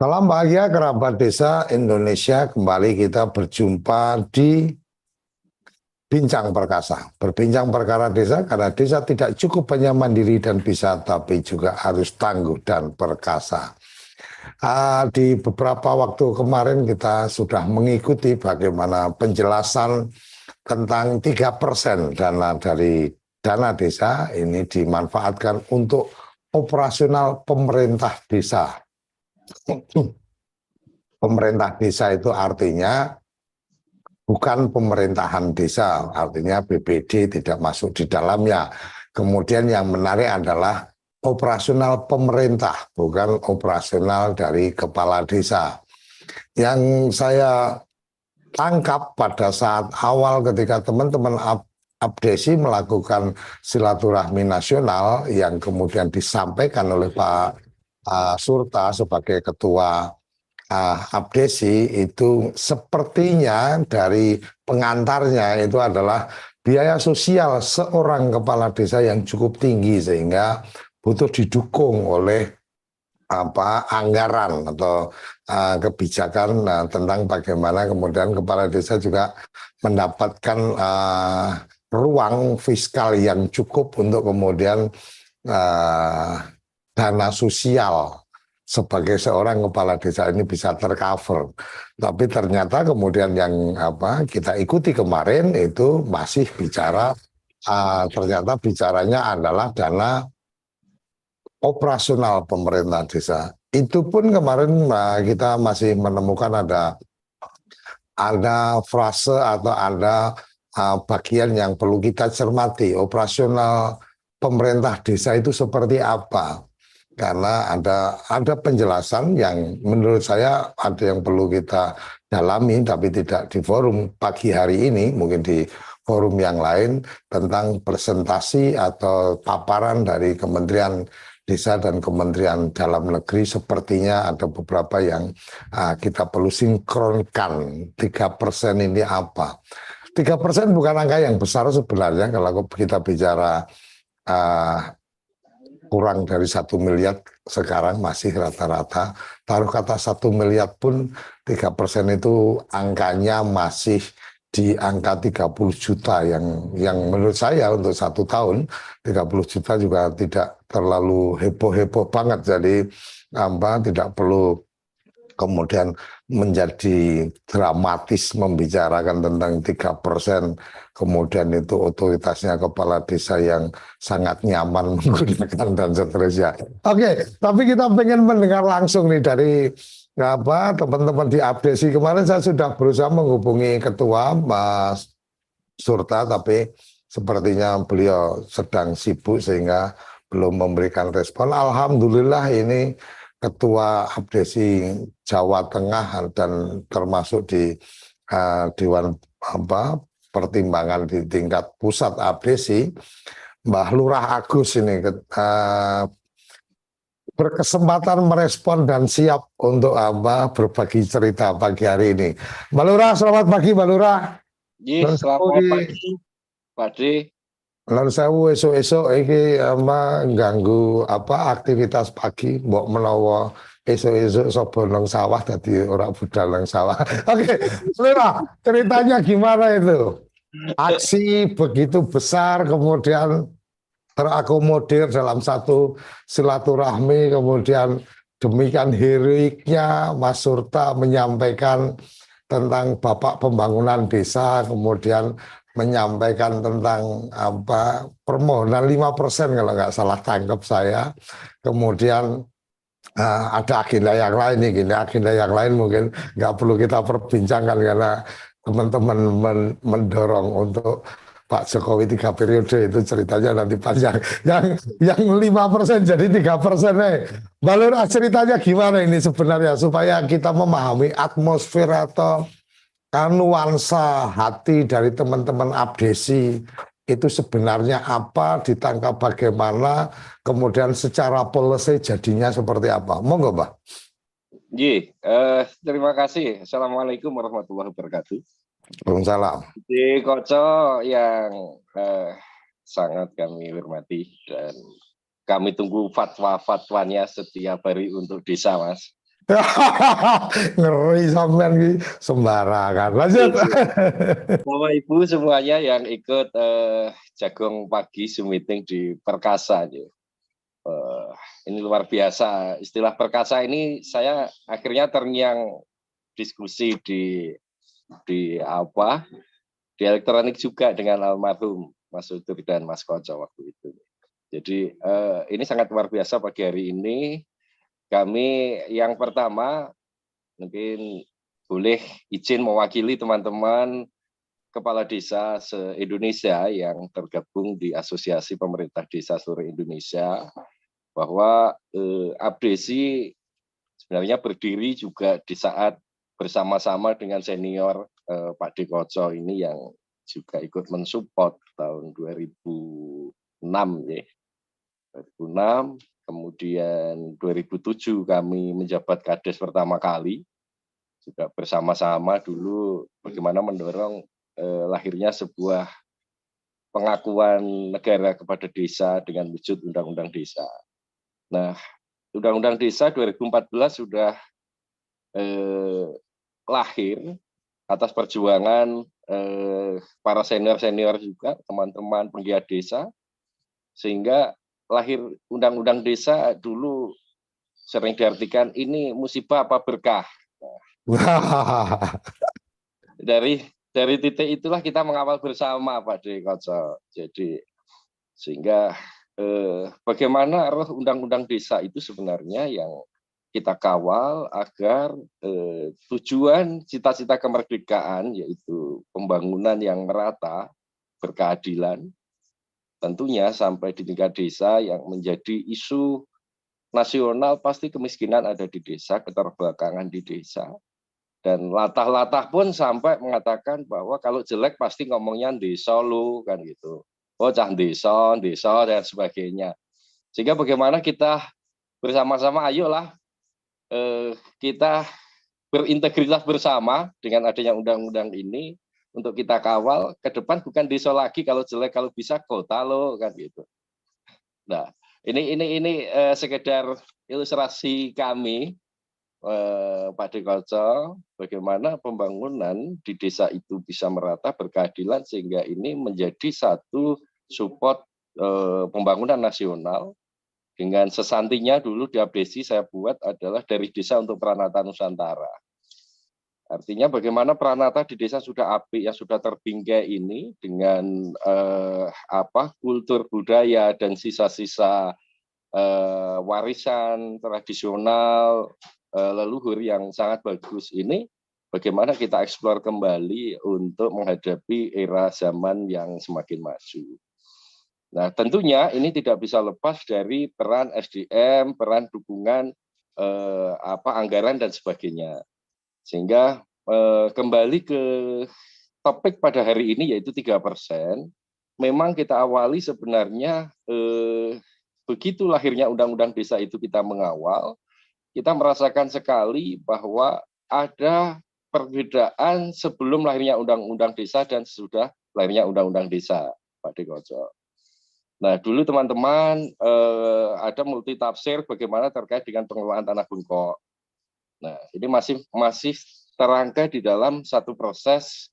Salam bahagia kerabat desa Indonesia, kembali kita berjumpa di Bincang Perkasa. Berbincang perkara desa, karena desa tidak cukup hanya mandiri dan bisa, tapi juga harus tangguh dan perkasa. Di beberapa waktu kemarin kita sudah mengikuti bagaimana penjelasan tentang 3% dana dari dana desa ini dimanfaatkan untuk operasional pemerintah desa. Pemerintah desa itu artinya bukan pemerintahan desa, artinya BPD tidak masuk di dalamnya. Kemudian yang menarik adalah operasional pemerintah, bukan operasional dari kepala desa. Yang saya tangkap pada saat awal ketika teman-teman Abdesi melakukan silaturahmi nasional yang kemudian disampaikan oleh Pak Surta sebagai ketua Abdesi, itu sepertinya dari pengantarnya itu adalah biaya sosial seorang kepala desa yang cukup tinggi sehingga butuh didukung oleh anggaran atau kebijakan tentang bagaimana kemudian kepala desa juga mendapatkan ruang fiskal yang cukup untuk kemudian dana sosial sebagai seorang kepala desa ini bisa tercover. Tapi ternyata kemudian yang kita ikuti kemarin itu masih bicara, ternyata bicaranya adalah dana operasional pemerintah desa. Itu pun kemarin kita masih menemukan ada frase atau ada bagian yang perlu kita cermati. Operasional pemerintah desa itu seperti apa? Karena ada penjelasan yang menurut saya ada yang perlu kita dalami, tapi tidak di forum pagi hari ini, mungkin di forum yang lain, tentang presentasi atau paparan dari Kementerian Desa dan Kementerian Dalam Negeri. Sepertinya ada beberapa yang kita perlu sinkronkan. 3% ini apa? 3% bukan angka yang besar sebenarnya kalau kita bicara kurang dari 1 miliar sekarang masih rata-rata. Taruh kata 1 miliar pun 3% itu angkanya masih di angka 30 juta yang menurut saya untuk 1 tahun 30 juta juga tidak terlalu heboh-heboh banget. Jadi tidak perlu kemudian menjadi dramatis membicarakan tentang 3%, kemudian itu otoritasnya kepala desa yang sangat nyaman menggunakan dan seterusnya. Oke, tapi kita pengen mendengar langsung nih dari teman-teman di Abdesi. Kemarin saya sudah berusaha menghubungi ketua Mas Surta, tapi sepertinya beliau sedang sibuk sehingga belum memberikan respon. Alhamdulillah ini ketua Abdesi Jawa Tengah dan termasuk di Dewan pertimbangan di tingkat pusat Abdesi, Mbah Lurah Agus ini berkesempatan merespon dan siap untuk berbagi cerita pagi hari ini. Mbak Lurah, selamat pagi Mbak Lurah. Selamat pagi Pak D. Lalu saya esok-esok ini ganggu aktivitas pagi, mbok menawa esok-esok sobo nang sawah tadi orang budal nang sawah. Oke, Lurah, ceritanya gimana itu? Aksi begitu besar kemudian terakomodir dalam satu silaturahmi, kemudian demikian heroiknya Mas Surta menyampaikan tentang Bapak Pembangunan Desa, kemudian menyampaikan tentang permohonan 5% kalau nggak salah tangkap saya. Kemudian ada agenda yang lain nih, agenda yang lain mungkin nggak perlu kita perbincangkan karena teman-teman mendorong untuk Pak Jokowi 3 periode, itu ceritanya nanti panjang. Yang 5% jadi 3% Mbak Lurah, ceritanya gimana ini sebenarnya supaya kita memahami atmosfer atau nuansa hati dari teman-teman Abdesi itu sebenarnya apa, ditangkap bagaimana, kemudian secara policy jadinya seperti apa. Monggo, Mbak. Terima kasih. Assalamualaikum warahmatullahi wabarakatuh. Waalaikumsalam. Di Koco yang sangat kami hormati dan kami tunggu fatwa-fatwanya setiap hari untuk desa, Mas. Ngeri sampean ki sembarangan. Lanjut. Bapak Ibu semuanya yang ikut jagung pagi Zoom meeting di Perkasa nih. Eh, ini luar biasa. Istilah Perkasa ini saya akhirnya terngiang diskusi di apa di elektronik juga dengan almarhum Mas Utur dan Mas Koco waktu itu. Jadi ini sangat luar biasa pagi hari ini. Kami yang pertama mungkin boleh izin mewakili teman-teman kepala desa se-Indonesia yang tergabung di Asosiasi Pemerintah Desa seluruh Indonesia, bahwa Abdesi sebenarnya berdiri juga di saat bersama-sama dengan senior Pak Dekoco ini yang juga ikut mensupport tahun 2006 ya. 2006, kemudian 2007 kami menjabat Kades pertama kali, juga bersama-sama dulu bagaimana mendorong lahirnya sebuah pengakuan negara kepada desa dengan wujud Undang-Undang Desa. Nah, Undang-Undang Desa 2014 sudah lahir atas perjuangan para senior-senior juga, teman-teman penggiat desa, sehingga lahir Undang-Undang Desa dulu sering diartikan ini musibah apa berkah. Dari titik itulah kita mengawal bersama Pak Dekoco. Jadi sehingga bagaimana roh Undang-Undang Desa itu sebenarnya yang kita kawal agar tujuan cita-cita kemerdekaan yaitu pembangunan yang merata, berkeadilan, tentunya sampai di tingkat desa yang menjadi isu nasional. Pasti kemiskinan ada di desa, keterbelakangan di desa. Dan latah-latah pun sampai mengatakan bahwa kalau jelek pasti ngomongnya desa lu kan gitu. Oh cah desa, desa dan sebagainya. Sehingga bagaimana kita bersama-sama ayolah kita berintegritas bersama dengan adanya undang-undang ini untuk kita kawal ke depan, bukan desa lagi, kalau jelek kalau bisa kota lo kan gitu. Nah, ini sekedar ilustrasi kami Pak Dekoco, bagaimana pembangunan di desa itu bisa merata, berkeadilan, sehingga ini menjadi satu support pembangunan nasional. Dengan sesantinya dulu di Abdesi saya buat adalah dari desa untuk Pranata Nusantara. Artinya bagaimana Pranata di desa sudah apik, yang sudah terbingkai ini dengan kultur budaya dan sisa-sisa warisan tradisional leluhur yang sangat bagus ini, bagaimana kita eksplor kembali untuk menghadapi era zaman yang semakin maju. Nah, tentunya ini tidak bisa lepas dari peran SDM, peran dukungan anggaran dan sebagainya. Sehingga kembali ke topik pada hari ini yaitu 3%. Memang kita awali sebenarnya begitu lahirnya Undang-Undang Desa itu kita mengawal, kita merasakan sekali bahwa ada perbedaan sebelum lahirnya Undang-Undang Desa dan sesudah lahirnya Undang-Undang Desa, Pak Dekoco. Nah, dulu teman-teman ada multi tafsir bagaimana terkait dengan pengelolaan tanah bengkok. Nah, ini masih terangkai di dalam satu proses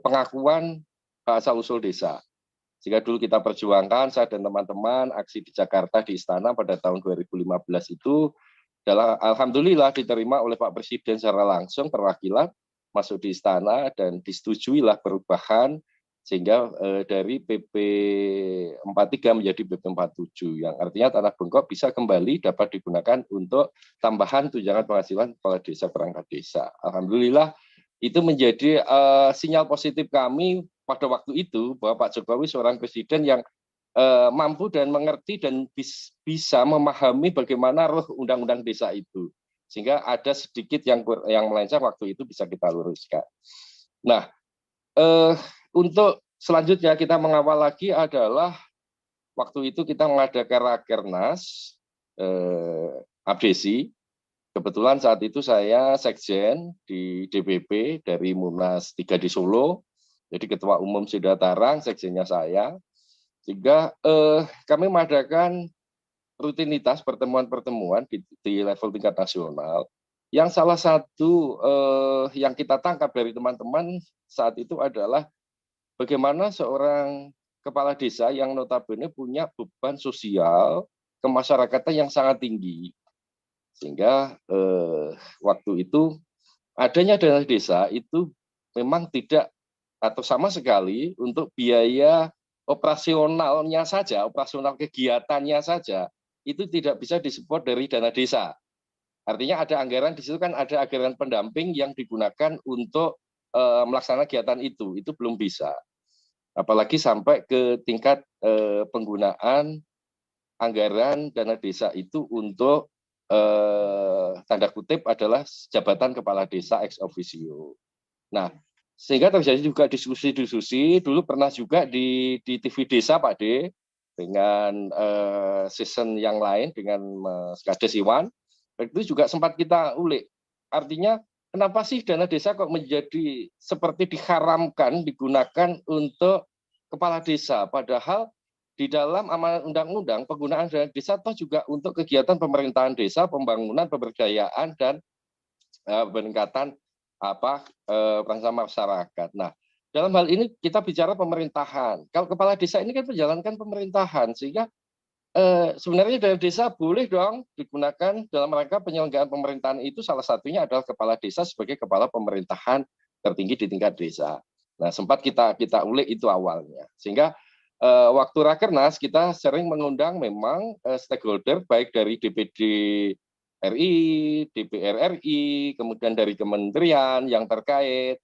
pengakuan hak asal usul desa. Jika dulu kita perjuangkan, saya dan teman-teman aksi di Jakarta di Istana pada tahun 2015 itu adalah alhamdulillah diterima oleh Pak Presiden secara langsung, perwakilan masuk di Istana dan disetujuilah perubahan sehingga dari PP 43 menjadi PP 47 yang artinya tanah bengkok bisa kembali dapat digunakan untuk tambahan tunjangan penghasilan kepala desa perangkat desa. Alhamdulillah itu menjadi sinyal positif kami pada waktu itu bahwa Pak Jokowi seorang presiden yang mampu dan mengerti dan bisa memahami bagaimana roh undang-undang desa itu, sehingga ada sedikit yang melenceng waktu itu bisa kita luruskan. Nah, untuk selanjutnya kita mengawal lagi adalah waktu itu kita mengadakan Rakernas Abdesi. Kebetulan saat itu saya sekjen di DPP dari Munas 3 di Solo. Jadi ketua umum Sudah Tarang, sekjennya saya. Sehingga kami mengadakan rutinitas pertemuan-pertemuan di level tingkat nasional. Yang salah satu yang kita tangkap dari teman-teman saat itu adalah bagaimana seorang kepala desa yang notabene punya beban sosial kemasyarakatan yang sangat tinggi. Sehingga waktu itu adanya dana desa itu memang tidak atau sama sekali untuk biaya operasionalnya saja, operasional kegiatannya saja, itu tidak bisa disupport dari dana desa. Artinya ada anggaran di situ kan ada anggaran pendamping yang digunakan untuk melaksanakan kegiatan itu belum bisa. Apalagi sampai ke tingkat penggunaan anggaran dana desa itu untuk tanda kutip adalah jabatan kepala desa ex officio. Nah, sehingga terjadi juga diskusi-diskusi. Dulu pernah juga di TV Desa Pak D dengan season yang lain dengan Mas Kades Iwan. Itu juga sempat kita ulik. Artinya kenapa sih dana desa kok menjadi seperti diharamkan digunakan untuk kepala desa, padahal di dalam amanat undang-undang penggunaan dana desa toh juga untuk kegiatan pemerintahan desa, pembangunan, pemberdayaan dan peningkatan bangsa masyarakat. Nah, dalam hal ini kita bicara pemerintahan. Kalau kepala desa ini kan menjalankan pemerintahan, sehingga sebenarnya dana desa boleh dong digunakan dalam rangka penyelenggaraan pemerintahan itu, salah satunya adalah kepala desa sebagai kepala pemerintahan tertinggi di tingkat desa. Nah, sempat kita ulik itu awalnya. Sehingga waktu Rakernas kita sering mengundang memang stakeholder baik dari DPD RI, DPR RI, kemudian dari kementerian yang terkait,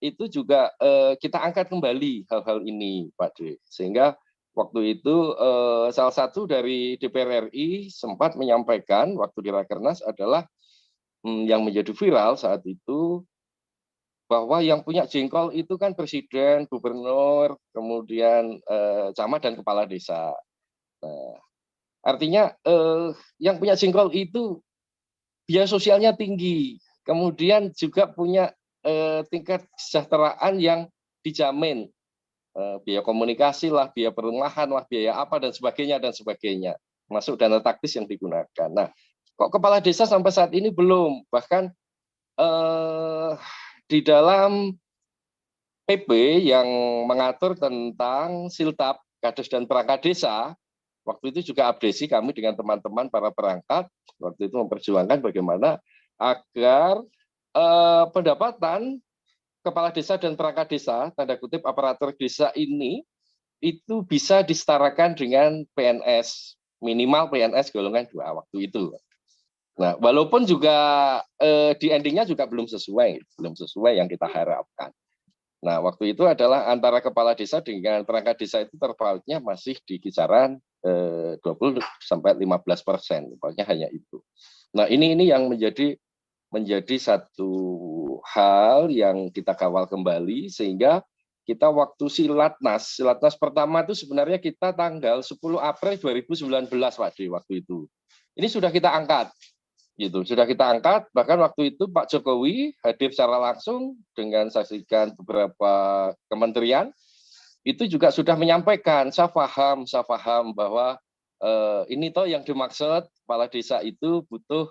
itu juga kita angkat kembali hal-hal ini, Pak D. Sehingga waktu itu salah satu dari DPR RI sempat menyampaikan waktu di Rakernas adalah yang menjadi viral saat itu, bahwa yang punya jengkol itu kan presiden, gubernur, kemudian camat dan kepala desa. Nah, artinya yang punya jengkol itu biaya sosialnya tinggi, kemudian juga punya tingkat kesejahteraan yang dijamin, biaya komunikasi lah, biaya perumahan lah, biaya apa dan sebagainya, masuk dana taktis yang digunakan. Nah, kok kepala desa sampai saat ini belum, bahkan di dalam PP yang mengatur tentang siltap kades dan perangkat desa, waktu itu juga abdesi kami dengan teman-teman para perangkat, waktu itu memperjuangkan bagaimana agar pendapatan kepala desa dan perangkat desa, tanda kutip aparatur desa ini, itu bisa disetarakan dengan PNS, minimal PNS golongan 2 waktu itu. Nah, walaupun juga di endingnya juga belum sesuai yang kita harapkan. Nah, waktu itu adalah antara kepala desa dengan perangkat desa itu terpautnya masih di kisaran 20 sampai 15%, pokoknya hanya itu. Nah, ini yang menjadi satu hal yang kita kawal kembali, sehingga kita waktu silatnas pertama itu sebenarnya kita tanggal 10 April 2019 Pak D, waktu itu. Ini sudah kita angkat. Gitu, sudah kita angkat, bahkan waktu itu Pak Jokowi hadir secara langsung dengan saksikan beberapa kementerian, itu juga sudah menyampaikan, saya paham bahwa ini toh yang dimaksud kepala desa itu butuh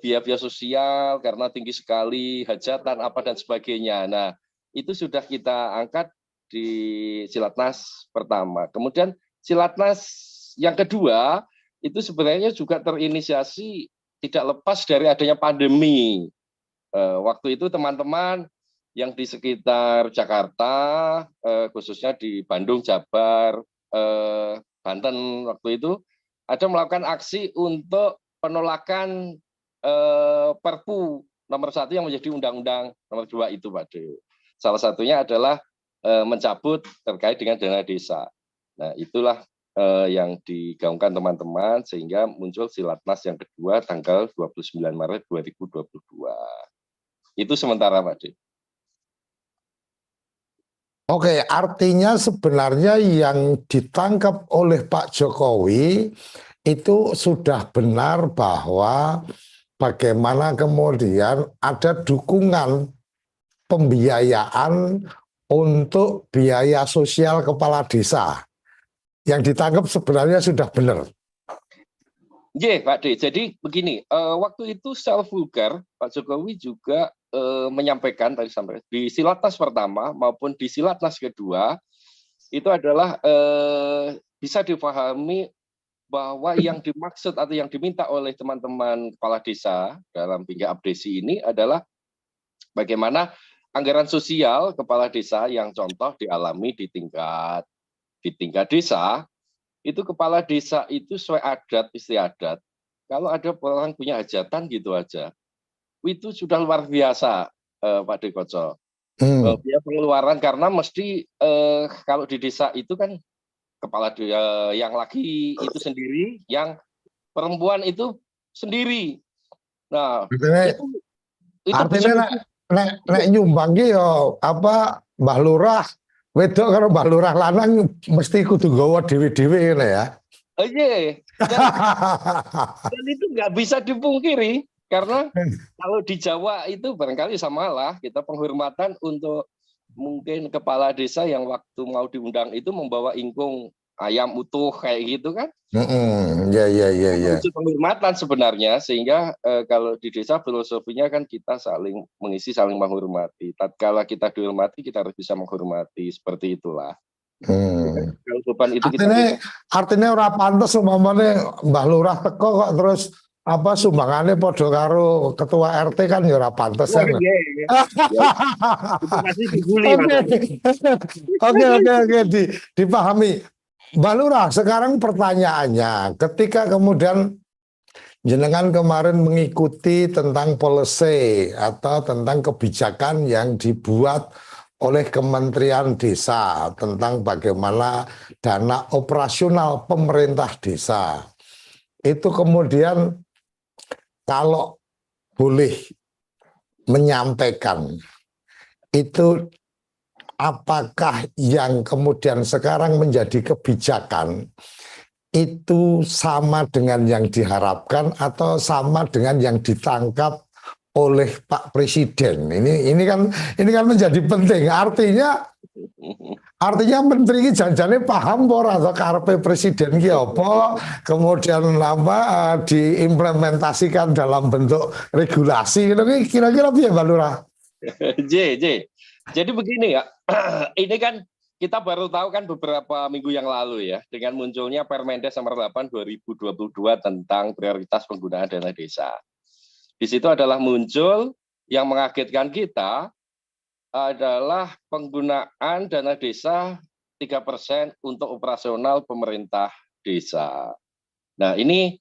biaya sosial karena tinggi sekali, hajatan apa dan sebagainya. Nah, itu sudah kita angkat di Silatnas pertama. Kemudian Silatnas yang kedua itu sebenarnya juga terinisiasi tidak lepas dari adanya pandemi. Waktu itu teman-teman yang di sekitar Jakarta, khususnya di Bandung, Jabar, Banten waktu itu, ada melakukan aksi untuk penolakan Perpu nomor 1 yang menjadi Undang-Undang nomor 2 itu, Pak D. Salah satunya adalah mencabut terkait dengan dana desa. Nah, itulah yang digaungkan teman-teman, sehingga muncul Silatnas yang kedua tanggal 29 Maret 2022. Itu sementara, Pak D. Oke, artinya sebenarnya yang ditangkap oleh Pak Jokowi itu sudah benar bahwa bagaimana kemudian ada dukungan pembiayaan untuk biaya sosial kepala desa. Yang ditangkap sebenarnya sudah benar. Iya, Pak D. Jadi begini, waktu itu secara vulgar Pak Jokowi juga menyampaikan tadi sampai di Silatnas pertama maupun di Silatnas kedua itu adalah bisa dipahami bahwa yang dimaksud atau yang diminta oleh teman-teman kepala desa dalam tingkat abdesi ini adalah bagaimana anggaran sosial kepala desa yang contoh dialami di tingkat desa. Itu kepala desa itu sesuai adat istiadat. Kalau ada orang punya hajatan gitu aja, itu sudah luar biasa, Pak Dekoco. Biaya pengeluaran karena mesti kalau di desa itu kan yang laki itu sendiri, yang perempuan itu sendiri. Nah, Artinya, itu artinya nek nyumbang ki yo apa Mbah Lurah wedok karo Mbah Lurah lanang mesti kudu nggawa dhewe-dhewe ngene ya. iya. Dan itu nggak bisa dipungkiri karena kalau di Jawa itu barangkali samalah kita penghormatan untuk mungkin kepala desa yang waktu mau diundang itu membawa ingkung ayam utuh kayak gitu kan. Ya ya ya ya. Itu penghormatan sebenarnya sehingga kalau di desa filosofinya kan kita saling mengisi, saling menghormati. Tatkala kita dihormati kita harus bisa menghormati, seperti itulah. Kalau beban itu Artinya ora pantes umpamane Mbah Lurah teko kok terus apa sumbangannya padha karo ketua RT kan ya ora pantes kan. Itu pasti dibully. Oke, dipahami. Mbak Lurah, sekarang pertanyaannya, ketika kemudian jenengan kemarin mengikuti tentang policy atau tentang kebijakan yang dibuat oleh Kementerian Desa tentang bagaimana dana operasional pemerintah desa, itu kemudian kalau boleh menyampaikan, itu apakah yang kemudian sekarang menjadi kebijakan itu sama dengan yang diharapkan atau sama dengan yang ditangkap oleh Pak Presiden? Ini kan menjadi penting. Artinya menteri ini janjane paham ora atau karepe presiden ki apa, kemudian diimplementasikan dalam bentuk regulasi. Kira-kira piye Mbak Lurah? Jadi begini ya, ini kan kita baru tahu kan beberapa minggu yang lalu ya, dengan munculnya Permendes nomor 8 2022 tentang prioritas penggunaan dana desa. Di situ adalah muncul yang mengagetkan kita adalah penggunaan dana desa 3% untuk operasional pemerintah desa. Nah ini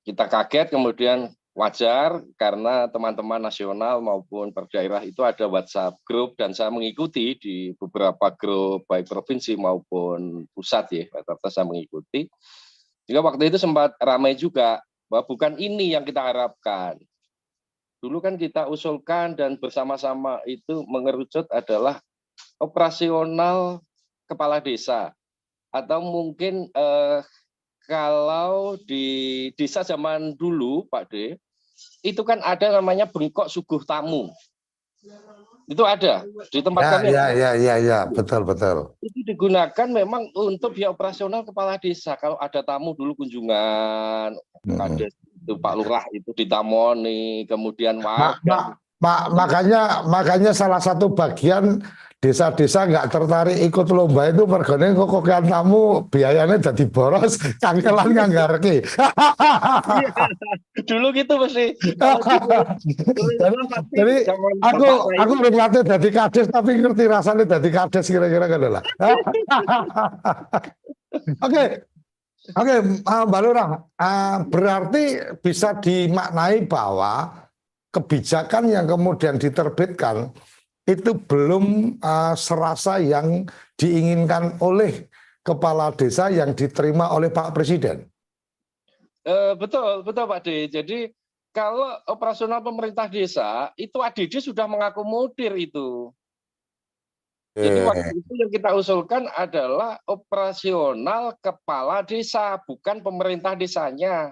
kita kaget, kemudian wajar karena teman-teman nasional maupun per daerah itu ada WhatsApp grup dan saya mengikuti di beberapa grup baik provinsi maupun pusat ya, rata-rata saya mengikuti. Jika waktu itu sempat ramai juga bahwa bukan ini yang kita harapkan. Dulu kan kita usulkan dan bersama-sama itu mengerucut adalah operasional kepala desa atau mungkin kalau di desa zaman dulu Pak D itu kan ada namanya bengkok suguh tamu. Itu ada di tempat kami. Ya, betul. Itu digunakan memang untuk biaya operasional kepala desa. Kalau ada tamu dulu kunjungan, ada itu Pak Lurah itu ditamoni, kemudian makanya salah satu bagian desa-desa nggak tertarik ikut lomba itu mergane kok tamu biayanya jadi boros, kangelan nganggarke. Dulu gitu mesti. Jadi aku berlatih jadi kades tapi ngerti rasanya jadi kades kira-kira kan lah. Oke, Mbak Lurah, berarti bisa dimaknai bahwa kebijakan yang kemudian diterbitkan itu belum serasa yang diinginkan oleh kepala desa yang diterima oleh Pak Presiden. Betul Pak D. Jadi kalau operasional pemerintah desa itu ADD sudah mengakomodir itu. Jadi waktu itu yang kita usulkan adalah operasional kepala desa, bukan pemerintah desanya.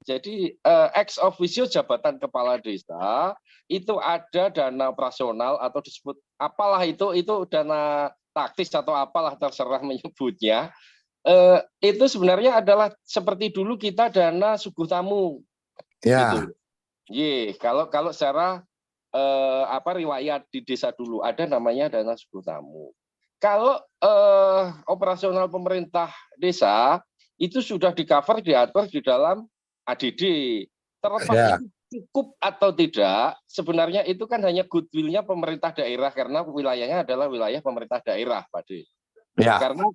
Jadi ex officio jabatan kepala desa itu ada dana operasional atau disebut apalah itu dana taktis atau apalah terserah menyebutnya. Itu sebenarnya adalah seperti dulu kita dana suguh tamu Ya, gitu. Kalau secara riwayat di desa dulu ada namanya dana suguh tamu. Kalau operasional pemerintah desa itu sudah di-cover, diatur di dalam ADD. Terlepas ya, itu cukup atau tidak, sebenarnya itu kan hanya goodwill-nya pemerintah daerah karena wilayahnya adalah wilayah pemerintah daerah, Pak De. ya, Karena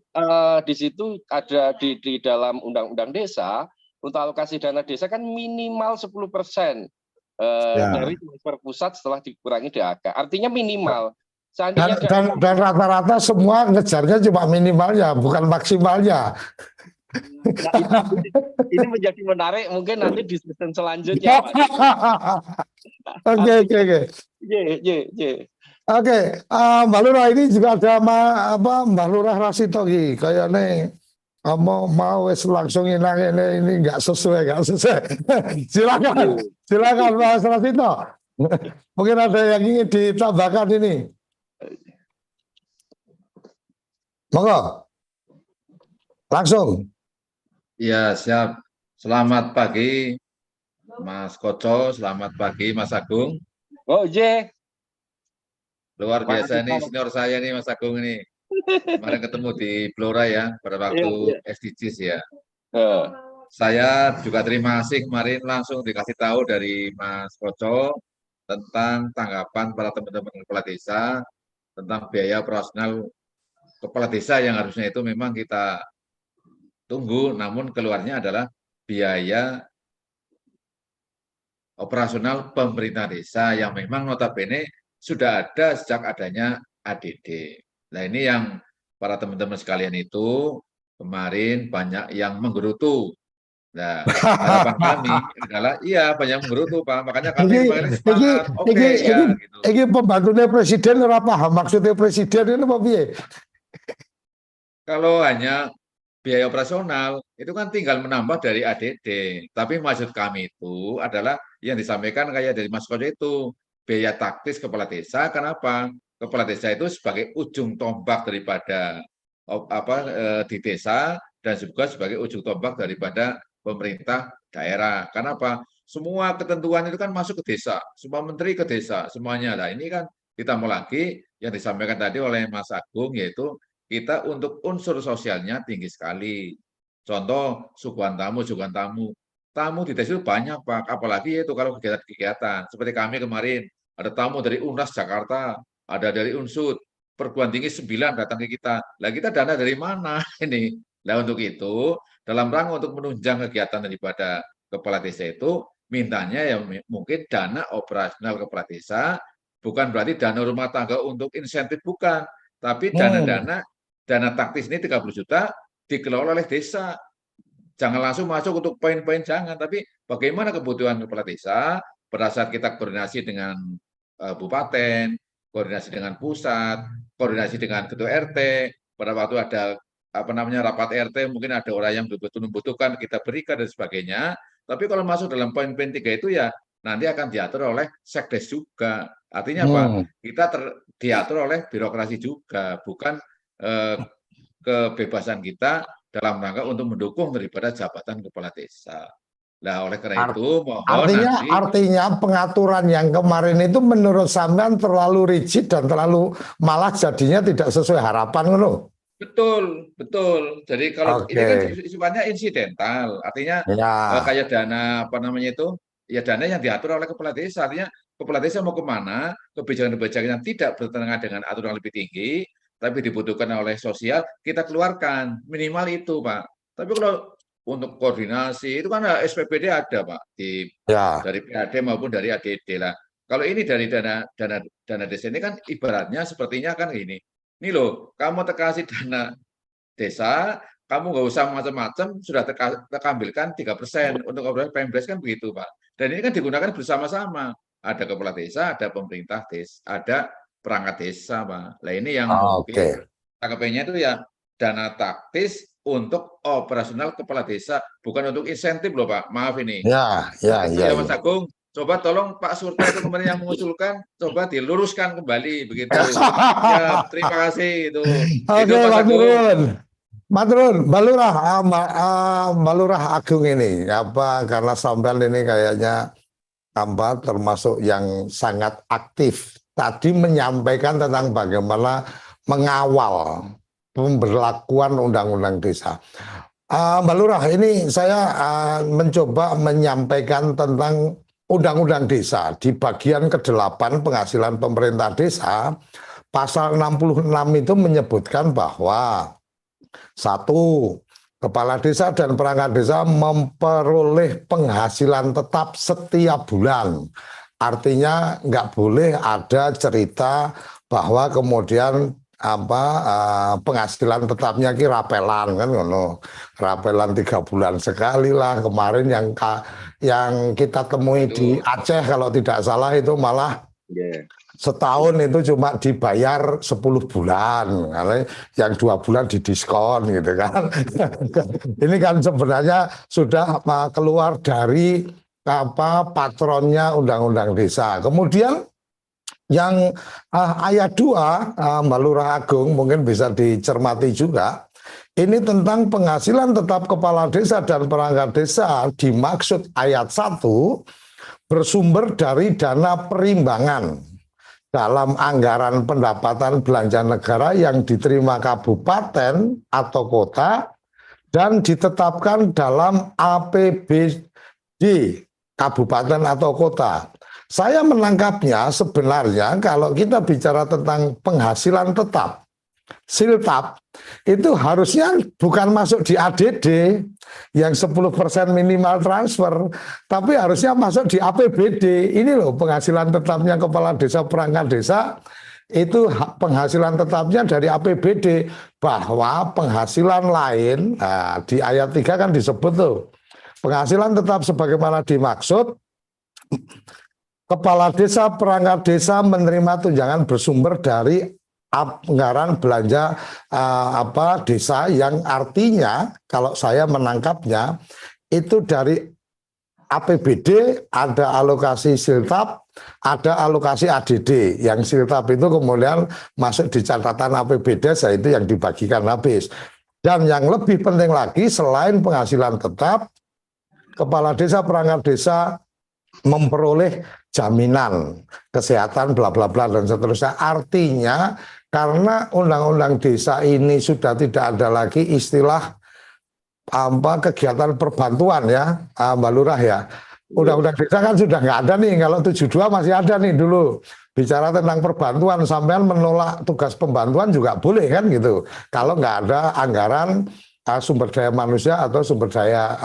di situ ada di dalam undang-undang desa untuk alokasi dana desa kan minimal 10% ya. dari transfer pusat setelah dikurangi DAK. Artinya minimal. Seandainya Dan rata-rata semua ngejarnya cuma minimalnya, bukan maksimalnya. nah, ini menjadi menarik mungkin nanti di season selanjutnya, Pak. Oke, oke, Artinya, oke. ye. Oke, Mbak Lurah ini juga ada Mbak Lurah Rasitogi, kayaknya mau wes langsung hilang ini nggak sesuai, nggak sesuai. Silakan, Ye. silakan Mas Rasito. Mungkin ada yang ingin ditambahkan ini. Monggo, langsung. Ya, siap. Selamat pagi, Mas Koco. Selamat pagi, Mas Agung. Oh, ye. Luar Pak biasa nih, Adhito. senior saya nih, Mas Agung ini. Kemarin ketemu di Blora ya, pada Iya, waktu iya. SDGs ya. Eh, Saya juga terima kasih kemarin langsung dikasih tahu dari Mas Koco tentang tanggapan para teman-teman kepala desa tentang biaya operasional kepala desa yang harusnya itu memang kita tunggu, namun keluarnya adalah biaya operasional pemerintah desa yang memang notabene sudah ada sejak adanya ADD. Nah ini yang para teman-teman sekalian itu kemarin banyak yang menggerutu. Nah harapan kami adalah iya banyak menggerutu Pak, makanya kami Iki, kemarin iki, semangat, iki, oke iki, ya gitu. iki pembantunya presiden ora paham maksudnya presiden ini apa piye? Kalau hanya biaya operasional itu kan tinggal menambah dari ADD. Tapi maksud kami itu adalah yang disampaikan kayak dari Mas Koco itu biaya taktis kepala desa. Kenapa? Kepala desa itu sebagai ujung tombak daripada di desa dan juga sebagai ujung tombak daripada pemerintah daerah. Kenapa? Semua ketentuan itu kan masuk ke desa, semua menteri ke desa, semuanya. Nah ini kan ditambah lagi yang disampaikan tadi oleh Mas Agung yaitu kita untuk unsur sosialnya tinggi sekali. Contoh, suguhan tamu, suguhan tamu. Tamu di desa itu banyak, Pak. Apalagi itu kalau kegiatan-kegiatan. Seperti kami kemarin, ada tamu dari UNAS Jakarta, ada dari UNSUD, perguruan tinggi 9 datang ke kita. Lah kita dana dari mana ini? Nah untuk itu, dalam rangka untuk menunjang kegiatan daripada kepala desa itu, mintanya ya mungkin dana operasional kepala desa, bukan berarti dana rumah tangga untuk insentif, bukan. Tapi Hmm. dana taktis ini 30 juta dikelola oleh desa. Jangan langsung masuk untuk poin-poin, jangan. Tapi bagaimana kebutuhan kepala desa pada saat kita koordinasi dengan bupaten, koordinasi dengan pusat, koordinasi dengan ketua RT, pada waktu ada rapat RT, mungkin ada orang yang betul-betul membutuhkan, kita berikan dan sebagainya. Tapi kalau masuk dalam poin-poin 3 itu ya nanti akan diatur oleh sekdes juga. Artinya apa? Hmm. Kita diatur oleh birokrasi juga, bukan eh, kebebasan kita dalam rangka untuk mendukung daripada jabatan kepala desa. Nah, oleh karena Art- itu mohon Artinya, nanti artinya pengaturan yang kemarin itu menurut sampean terlalu rigid dan terlalu malah jadinya tidak sesuai harapan ngono. betul, betul. Jadi kalau ini kan Oke, sifatnya insidental, artinya ya, kayak dana apa namanya itu, ya dana yang diatur oleh kepala desa. Artinya kepala desa mau kemana, kebijakan-kebijakan yang tidak bertentangan dengan aturan yang lebih tinggi, tapi dibutuhkan oleh sosial, kita keluarkan minimal itu, Pak. Tapi kalau untuk koordinasi itu kan SPBD ada, Pak, ya. dari PAD maupun dari ADD lah. Kalau ini dari dana desa ini kan ibaratnya sepertinya kan ini. Ini loh, kamu kasih dana desa, kamu nggak usah macam-macam, sudah terambilkan 3% untuk operasi Pemdes kan begitu, Pak. Dan ini kan digunakan bersama-sama. Ada kepala desa, ada pemerintah desa, ada perangkat desa, Pak. Nah ini yang mungkin Oke. tanggapannya itu ya dana taktis untuk operasional kepala desa, bukan untuk insentif loh, Pak. Maaf ini. Ya, ya, Itu ya, ya ya. Mas Agung. Coba tolong Pak Surta itu kemarin yang mengusulkan, coba diluruskan kembali begitu. Ya, terima kasih itu. Itu Oke, Mas Mas Agung. Nurun. Maturun, Mbak Lurah, Mbak Lurah Agung ini apa karena sampean ini kayaknya termasuk yang sangat aktif tadi menyampaikan tentang bagaimana mengawal pemberlakuan undang-undang desa. Mbak Lurah, ini saya mencoba menyampaikan tentang undang-undang desa di bagian ke-8 penghasilan pemerintah desa, pasal 66 itu menyebutkan bahwa satu, kepala desa dan perangkat desa memperoleh penghasilan tetap setiap bulan. Artinya nggak boleh ada cerita bahwa kemudian penghasilan tetapnya ki rapelan kan ngono. Rapelan 3 bulan sekali lah. Kemarin yang kita temui di Aceh kalau tidak salah itu malah setahun itu cuma dibayar 10 bulan, karena yang 2 bulan didiskon gitu kan. Ini kan sebenarnya sudah keluar dari patronnya undang-undang desa. Kemudian yang ayat 2 Mbak Lurah Agung mungkin bisa dicermati juga. Ini tentang penghasilan tetap kepala desa dan perangkat desa dimaksud ayat 1 bersumber dari dana perimbangan dalam anggaran pendapatan belanja negara yang diterima kabupaten atau kota dan ditetapkan dalam APBD kabupaten atau kota. Saya menangkapnya sebenarnya kalau kita bicara tentang penghasilan tetap, siltap, itu harusnya bukan masuk di ADD yang 10% minimal transfer, tapi harusnya masuk di APBD. Ini loh penghasilan tetapnya kepala desa perangkat desa, itu penghasilan tetapnya dari APBD, bahwa penghasilan lain, di ayat 3 kan disebut tuh, penghasilan tetap sebagaimana dimaksud, kepala desa perangkat desa menerima tunjangan bersumber dari anggaran belanja desa, yang artinya kalau saya menangkapnya itu dari APBD ada alokasi siltap, ada alokasi ADD. Yang siltap itu kemudian masuk di catatan APBD, itu yang dibagikan habis. Dan yang lebih penting lagi, selain penghasilan tetap, kepala desa perangkat desa memperoleh jaminan kesehatan bla bla bla dan seterusnya. Artinya karena undang-undang desa ini sudah tidak ada lagi istilah kegiatan perbantuan ya, Mbak Lurah ya. Undang-undang desa kan sudah nggak ada nih. Kalau 72 masih ada nih dulu. Bicara tentang perbantuan, sampean menolak tugas pembantuan juga boleh kan gitu. Kalau nggak ada anggaran sumber daya manusia atau sumber daya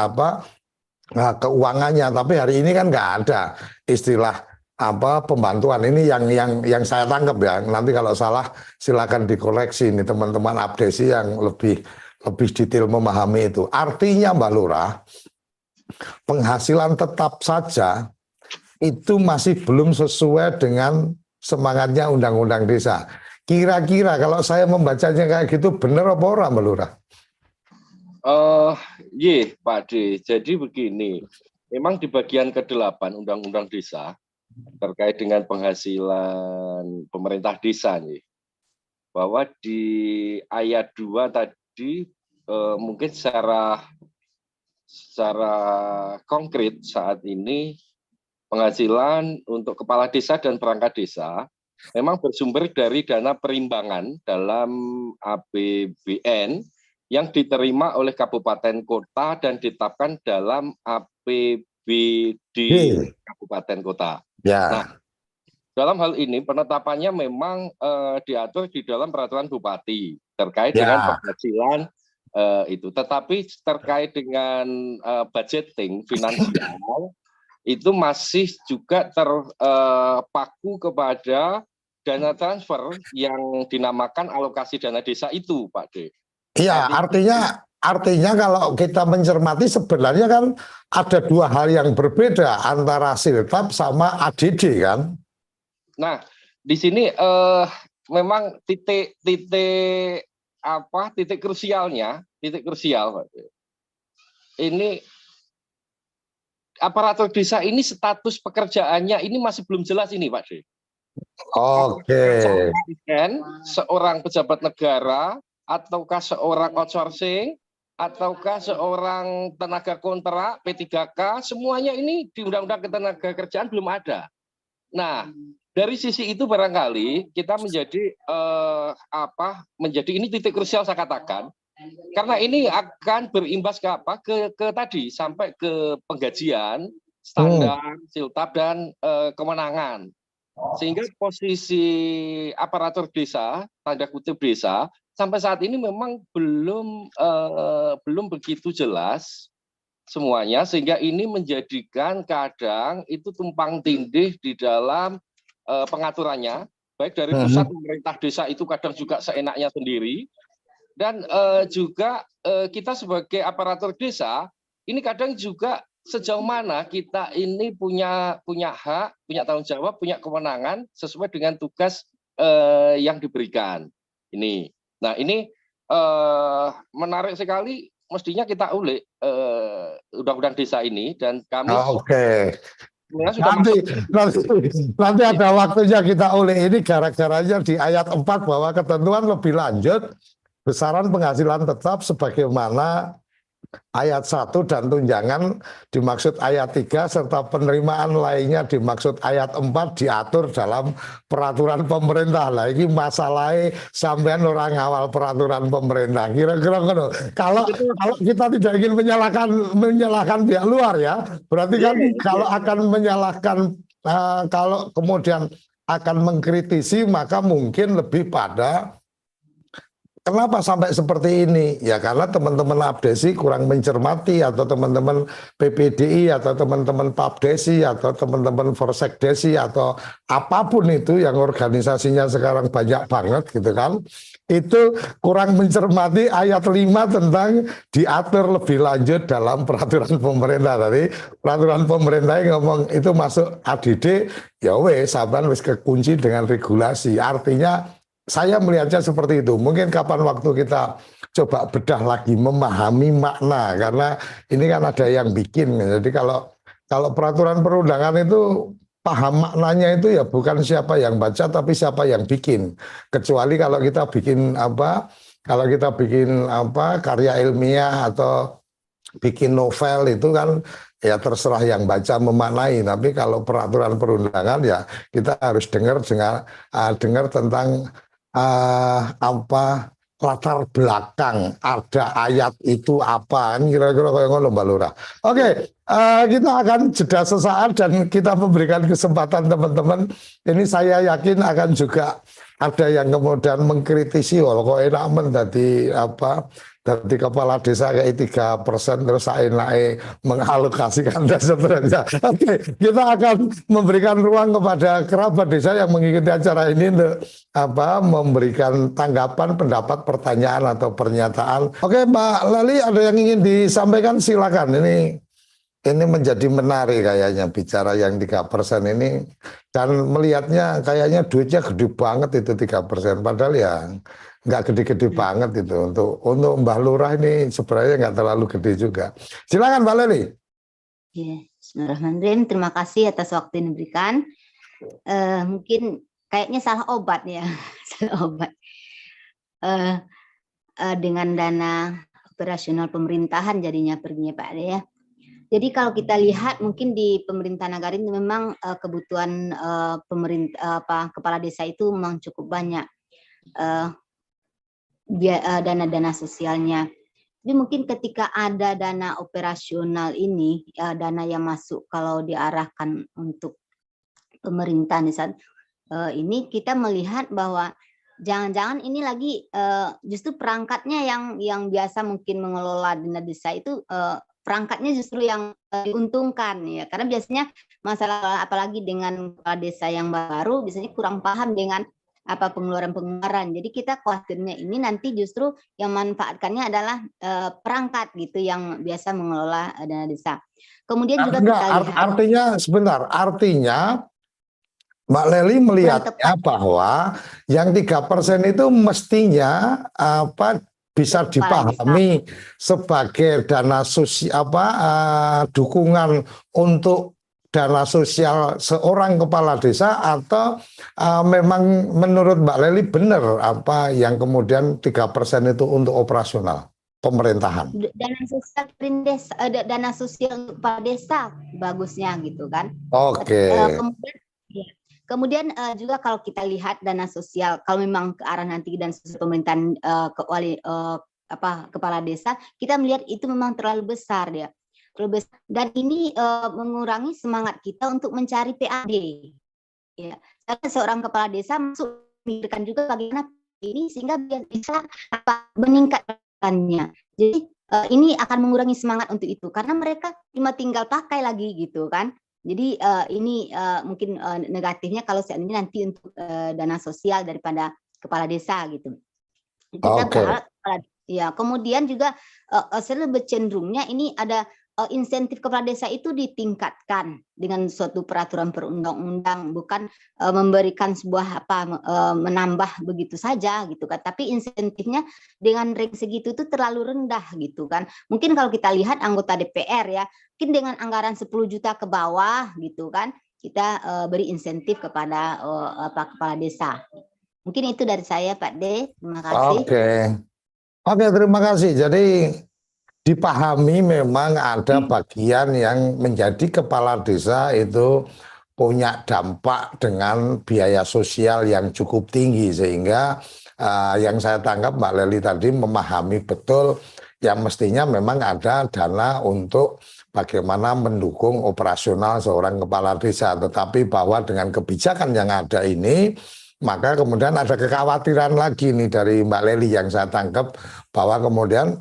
keuangannya. Tapi hari ini kan nggak ada istilah pembantuan. Ini yang saya tangkap ya. Nanti kalau salah silakan dikoreksi nih teman-teman abdesi yang lebih detail memahami itu. Artinya Mbak Lurah, penghasilan tetap saja itu masih belum sesuai dengan semangatnya undang-undang desa. Kira-kira kalau saya membacanya kayak gitu benar apa ora Mbak Lurah? Pak D. Jadi begini, memang di bagian ke-8 Undang-Undang Desa terkait dengan penghasilan pemerintah desa nih, bahwa di ayat 2 tadi mungkin secara konkret saat ini penghasilan untuk kepala desa dan perangkat desa memang bersumber dari dana perimbangan dalam APBN yang diterima oleh kabupaten kota dan ditetapkan dalam APBD kabupaten kota. Ya. Nah, dalam hal ini penetapannya memang diatur di dalam peraturan bupati terkait dengan penghasilan itu. Tetapi terkait dengan budgeting finansial itu masih juga terpaku kepada dana transfer yang dinamakan alokasi dana desa itu, Pak D. Iya, artinya kalau kita mencermati sebenarnya kan ada 2 hal yang berbeda antara siltap sama ADD kan. Nah, di sini memang titik krusialnya, Pak. Ini aparatur desa ini status pekerjaannya ini masih belum jelas ini, Pak D. Oke. Seorang pejabat negara ataukah seorang outsourcing, ataukah seorang tenaga kontrak P3K, semuanya ini di Undang-Undang Ketenagakerjaan belum ada. Nah, dari sisi itu barangkali kita menjadi menjadi ini titik krusial saya katakan, karena ini akan berimbas ke apa? Ke tadi sampai ke penggajian, standar, siltab dan kewenangan. Sehingga posisi aparatur desa, tanda kutip desa, sampai saat ini memang belum begitu jelas semuanya, sehingga ini menjadikan kadang itu tumpang tindih di dalam pengaturannya, baik dari pusat pemerintah desa itu kadang juga seenaknya sendiri, dan juga kita sebagai aparatur desa ini kadang juga sejauh mana kita ini punya hak, punya tanggung jawab, punya kewenangan sesuai dengan tugas yang diberikan. Ini, nah ini menarik sekali. Mestinya kita ulik undang-undang desa ini, dan kami nanti ada waktunya kita ulik ini gara-garanya di ayat 4 bahwa ketentuan lebih lanjut besaran penghasilan tetap sebagaimana ayat 1 dan tunjangan dimaksud ayat 3 serta penerimaan lainnya dimaksud ayat 4 diatur dalam peraturan pemerintah. Lah ini masalahnya sampean orang awal peraturan pemerintah. Kira-kira kalau kita tidak ingin menyalahkan pihak luar ya, berarti kan kalau akan menyalahkan kalau kemudian akan mengkritisi maka mungkin lebih pada kenapa sampai seperti ini? Ya karena teman-teman Abdesi kurang mencermati, atau teman-teman PPDI, atau teman-teman Papdesi, atau teman-teman Forsekdesi, atau apapun itu yang organisasinya sekarang banyak banget gitu kan. Itu kurang mencermati ayat 5 tentang diatur lebih lanjut dalam peraturan pemerintah. Tadi peraturan pemerintah yang ngomong itu masuk ADD, ya wes sampean wis kekunci dengan regulasi. Artinya saya melihatnya seperti itu. Mungkin kapan waktu kita coba bedah lagi memahami makna, karena ini kan ada yang bikin. Jadi kalau peraturan perundangan itu paham maknanya itu ya bukan siapa yang baca tapi siapa yang bikin. Kecuali kalau kita bikin karya ilmiah atau bikin novel itu kan ya terserah yang baca memaknai. Tapi kalau peraturan perundangan ya kita harus dengar tentang latar belakang ada ayat itu apa, kira-kira kayak ngono Mbak Lurah. Oke, kita akan jeda sesaat dan kita memberikan kesempatan teman-teman. Ini saya yakin akan juga ada yang kemudian mengkritisi, kok enak dari kepala desa kayak 3% terus enaknya mengalokasikan dan seterusnya. Oke, kita akan memberikan ruang kepada kerabat desa yang mengikuti acara ini untuk memberikan tanggapan, pendapat, pertanyaan atau pernyataan. Oke, Mbak Lali, ada yang ingin disampaikan, silakan. Ini menjadi menarik kayaknya bicara yang 3% ini, dan melihatnya kayaknya duitnya gede banget itu 3%, padahal ya nggak gede-gede banget itu. Untuk Mbah Lurah ini sebenarnya nggak terlalu gede juga. Silakan Mbak Leli. Ya, Bismillahirrahmanirrahim. Terima kasih atas waktu yang diberikan. Mungkin kayaknya salah obat ya, salah obat. Dengan dana operasional pemerintahan jadinya perginya Pak Ade ya. Jadi kalau kita lihat mungkin di pemerintah negara ini memang kebutuhan kepala desa itu memang cukup banyak. Dana-dana sosialnya. Jadi mungkin ketika ada dana operasional ini, dana yang masuk kalau diarahkan untuk pemerintahan ini, kita melihat bahwa jangan-jangan ini lagi justru perangkatnya yang biasa mungkin mengelola dana desa itu perangkatnya justru yang diuntungkan ya, karena biasanya masalah apalagi dengan kepala desa yang baru biasanya kurang paham dengan pengeluaran. Jadi kita khawatirnya ini nanti justru yang manfaatkannya adalah perangkat gitu yang biasa mengelola dana desa. Kemudian juga kita lihat artinya Mbak Leli melihatnya bahwa yang 3% itu mestinya bisa dipahami sebagai dana sosial dukungan untuk dana sosial seorang kepala desa atau memang menurut Mbak Lely benar apa yang kemudian 3% itu untuk operasional pemerintahan? Dana sosial desa, dana sosial untuk kepala desa bagusnya gitu kan. Oke. Kemudian ya, kemudian juga kalau kita lihat dana sosial, kalau memang ke arah nanti dan sosial pemerintahan kepala desa, kita melihat itu memang terlalu besar ya. Dan ini mengurangi semangat kita untuk mencari PAD. Ya, karena seorang kepala desa masuk memikirkan juga bagaimana ini sehingga bisa meningkatkannya. Jadi ini akan mengurangi semangat untuk itu karena mereka cuma tinggal pakai lagi gitu kan. Jadi ini mungkin negatifnya kalau seandainya nanti untuk dana sosial daripada kepala desa gitu. Kita berharap ya, kemudian juga saya lebih cenderungnya ini ada insentif kepala desa itu ditingkatkan dengan suatu peraturan perundang-undang, bukan memberikan sebuah menambah begitu saja gitu kan, tapi insentifnya dengan rank segitu itu terlalu rendah gitu kan. Mungkin kalau kita lihat anggota DPR ya, mungkin dengan anggaran 10 juta ke bawah gitu kan, kita beri insentif kepada kepala desa. Mungkin itu dari saya Pak D. Terima kasih. Oke, terima kasih. Jadi dipahami memang ada bagian yang menjadi kepala desa itu punya dampak dengan biaya sosial yang cukup tinggi, sehingga yang saya tangkap Mbak Lely tadi memahami betul yang mestinya memang ada dana untuk bagaimana mendukung operasional seorang kepala desa, tetapi bahwa dengan kebijakan yang ada ini maka kemudian ada kekhawatiran lagi nih dari Mbak Lely yang saya tangkap, bahwa kemudian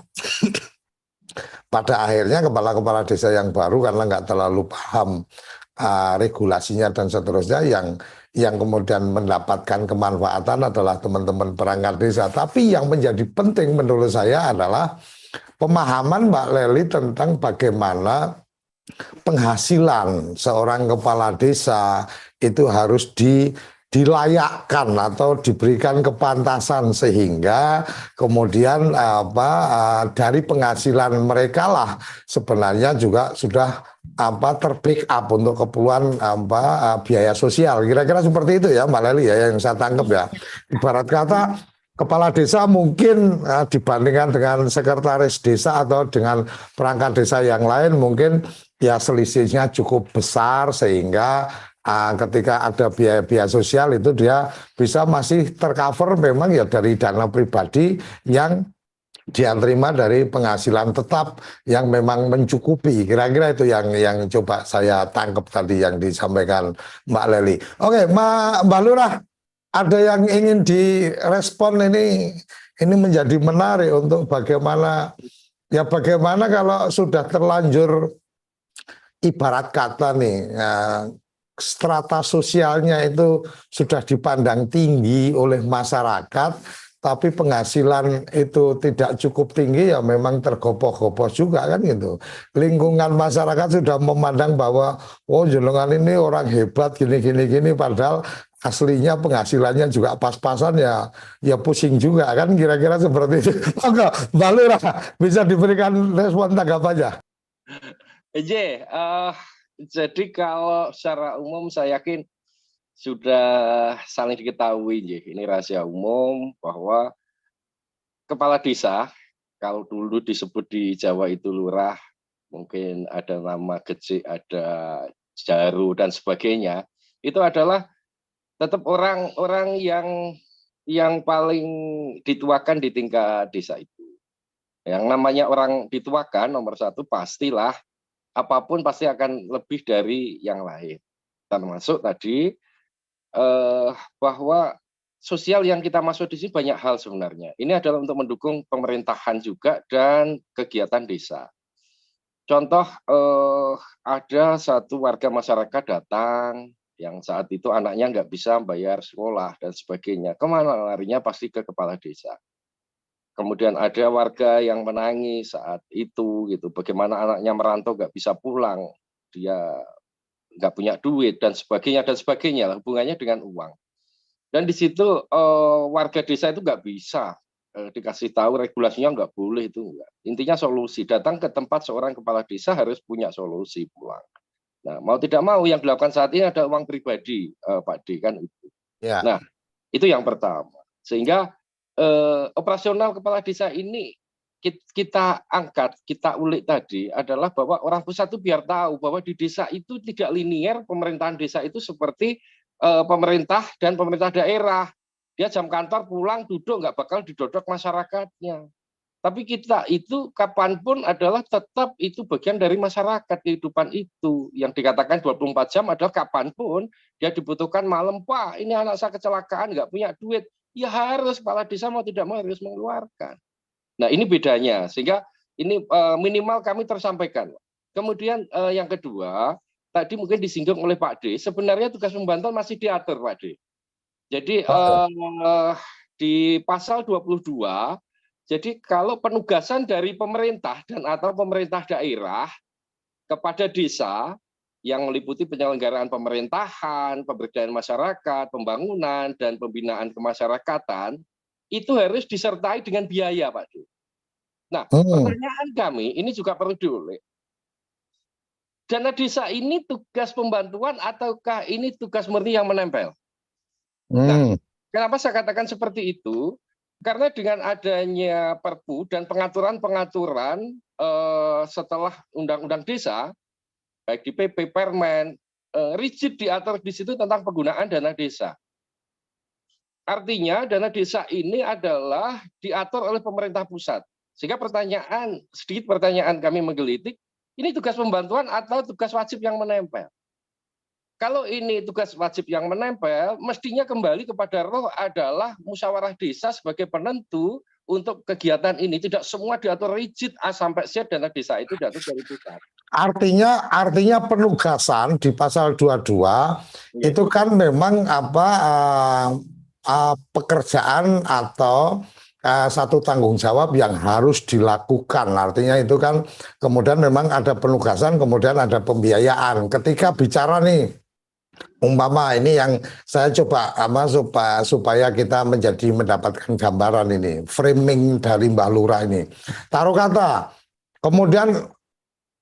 pada akhirnya kepala-kepala desa yang baru karena nggak terlalu paham regulasinya dan seterusnya, yang kemudian mendapatkan kemanfaatan adalah teman-teman perangkat desa. Tapi yang menjadi penting menurut saya adalah pemahaman Mbak Lely tentang bagaimana penghasilan seorang kepala desa itu harus dilayakkan atau diberikan kepantasan, sehingga kemudian dari penghasilan mereka lah sebenarnya juga sudah terbackup untuk keperluan biaya sosial. Kira-kira seperti itu ya Mbak Lely ya yang saya tangkap ya. Ibarat kata kepala desa mungkin dibandingkan dengan sekretaris desa atau dengan perangkat desa yang lain mungkin ya selisihnya cukup besar, sehingga ketika ada biaya-biaya sosial itu dia bisa masih tercover memang ya dari dana pribadi yang dia terima dari penghasilan tetap yang memang mencukupi. Kira-kira itu yang coba saya tangkap tadi yang disampaikan Mbak Lely. Oke, Mbak Lurah, ada yang ingin direspon ini menjadi menarik untuk bagaimana kalau sudah terlanjur ibarat kata nih strata sosialnya itu sudah dipandang tinggi oleh masyarakat, tapi penghasilan itu tidak cukup tinggi, ya memang tergopoh-gopoh juga kan gitu. Lingkungan masyarakat sudah memandang bahwa oh jenengan ini orang hebat gini, padahal aslinya penghasilannya juga pas-pasan ya pusing juga kan, kira-kira seperti itu. Maka Mbak Lurah bisa diberikan respon tanggapannya. Jadi kalau secara umum saya yakin sudah saling diketahui, ini rahasia umum bahwa kepala desa, kalau dulu disebut di Jawa itu lurah, mungkin ada nama Gecik, ada Jaru dan sebagainya, itu adalah tetap orang-orang yang paling dituakan di tingkat desa itu. Yang namanya orang dituakan nomor satu pastilah apapun pasti akan lebih dari yang lain. Termasuk tadi bahwa sosial yang kita masuk di sini banyak hal sebenarnya. Ini adalah untuk mendukung pemerintahan juga dan kegiatan desa. Contoh ada satu warga masyarakat datang yang saat itu anaknya nggak bisa bayar sekolah dan sebagainya. Kemana larinya? Pasti ke kepala desa. Kemudian ada warga yang menangis saat itu gitu, bagaimana anaknya merantau nggak bisa pulang, dia nggak punya duit dan sebagainya lah, hubungannya dengan uang. Dan di situ warga desa itu nggak bisa dikasih tahu regulasinya nggak boleh itu enggak. Intinya solusi, datang ke tempat seorang kepala desa harus punya solusi pulang. Nah, mau tidak mau yang dilakukan saat ini ada uang pribadi, Pak D kan itu. Ya. Nah, itu yang pertama. Sehingga operasional kepala desa ini kita angkat, kita ulik tadi adalah bahwa orang pusat itu biar tahu bahwa di desa itu tidak linier, pemerintahan desa itu seperti pemerintah dan pemerintah daerah. Dia jam kantor pulang duduk nggak bakal didodok masyarakatnya. Tapi kita itu kapanpun adalah tetap itu bagian dari masyarakat, kehidupan itu. Yang dikatakan 24 jam adalah kapanpun dia dibutuhkan malam, Pak ini anak saya kecelakaan nggak punya duit. Ya harus kepala desa mau tidak mau harus mengeluarkan. Nah ini bedanya, sehingga ini minimal kami tersampaikan. Kemudian yang kedua, tadi mungkin disinggung oleh Pak D, sebenarnya tugas pembantuan masih diatur Pak D. Jadi di pasal 22, jadi kalau penugasan dari pemerintah dan atau pemerintah daerah kepada desa yang meliputi penyelenggaraan pemerintahan, pemberdayaan masyarakat, pembangunan, dan pembinaan kemasyarakatan, itu harus disertai dengan biaya, Pak D. Nah, pertanyaan kami, ini juga perlu diulik. Dana desa ini tugas pembantuan ataukah ini tugas murni yang menempel? Nah, kenapa saya katakan seperti itu? Karena dengan adanya Perpu dan pengaturan-pengaturan setelah Undang-Undang Desa, baik di PP, Permen, rigid diatur di situ tentang penggunaan dana desa. Artinya dana desa ini adalah diatur oleh pemerintah pusat. Sehingga sedikit pertanyaan kami menggelitik, ini tugas pembantuan atau tugas wajib yang menempel? Kalau ini tugas wajib yang menempel, mestinya kembali kepada roh adalah musyawarah desa sebagai penentu untuk kegiatan ini. Tidak semua diatur rigid A sampai Z dana desa itu diatur dari pusat. Artinya penugasan di pasal 22 itu kan memang pekerjaan atau satu tanggung jawab yang harus dilakukan. Artinya itu kan kemudian memang ada penugasan, kemudian ada pembiayaan. Ketika bicara nih, umpama ini yang saya coba supaya kita mendapatkan gambaran ini, framing dari Mbah Lurah ini. Taruh kata, kemudian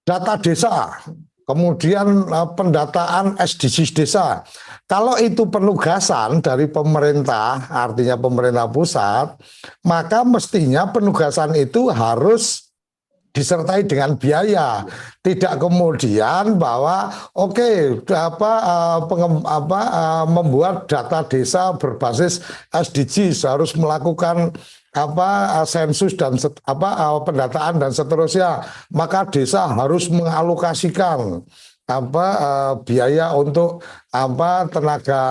data desa, kemudian pendataan SDGs desa. Kalau itu penugasan dari pemerintah, artinya pemerintah pusat, maka mestinya penugasan itu harus disertai dengan biaya, tidak kemudian bahwa membuat data desa berbasis SDGs harus melakukan sensus dan pendataan dan seterusnya, maka desa harus mengalokasikan biaya untuk tenaga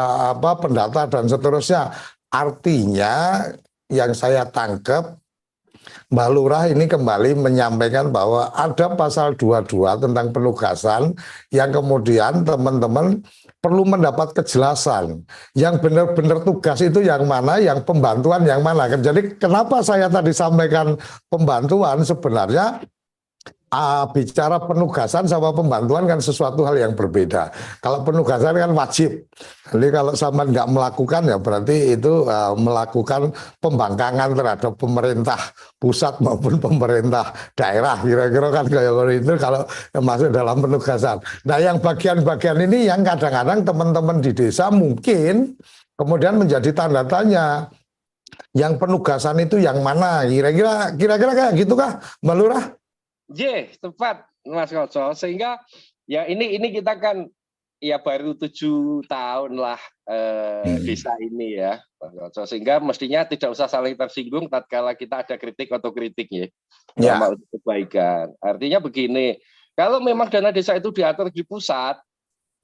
pendata dan seterusnya. Artinya yang saya tangkap, Mbak Lurah ini kembali menyampaikan bahwa ada pasal 22 tentang penugasan yang kemudian teman-teman perlu mendapat kejelasan. Yang benar-benar tugas itu yang mana, yang pembantuan yang mana. Jadi kenapa saya tadi sampaikan pembantuan, sebenarnya bicara penugasan sama pembantuan kan sesuatu hal yang berbeda. Kalau penugasan kan wajib. Jadi kalau sama nggak melakukan ya berarti itu melakukan pembangkangan terhadap pemerintah pusat maupun pemerintah daerah. Kira-kira kan kayak itu kalau masuk dalam penugasan. Nah yang bagian-bagian ini yang kadang-kadang teman-teman di desa mungkin kemudian menjadi tanda tanya. Yang penugasan itu yang mana? Kira-kira kayak gitu kah, Mbak Lurah? Tepat Mas Koco. Sehingga ya ini kita kan ya baru 7 tahun lah desa ini ya Mas Koco. Sehingga mestinya tidak usah saling tersinggung tatkala kita ada kritik atau kritik ya. Untuk kebaikan. Artinya begini, kalau memang dana desa itu diatur di pusat,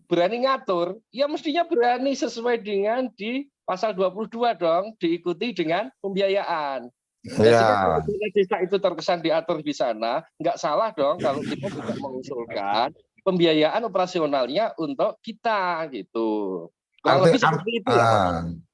berani ngatur, ya mestinya berani sesuai dengan di pasal 22 dong, diikuti dengan pembiayaan. Jika desa itu terkesan diatur di sana, nggak salah dong kalau kita juga mengusulkan pembiayaan operasionalnya untuk kita gitu.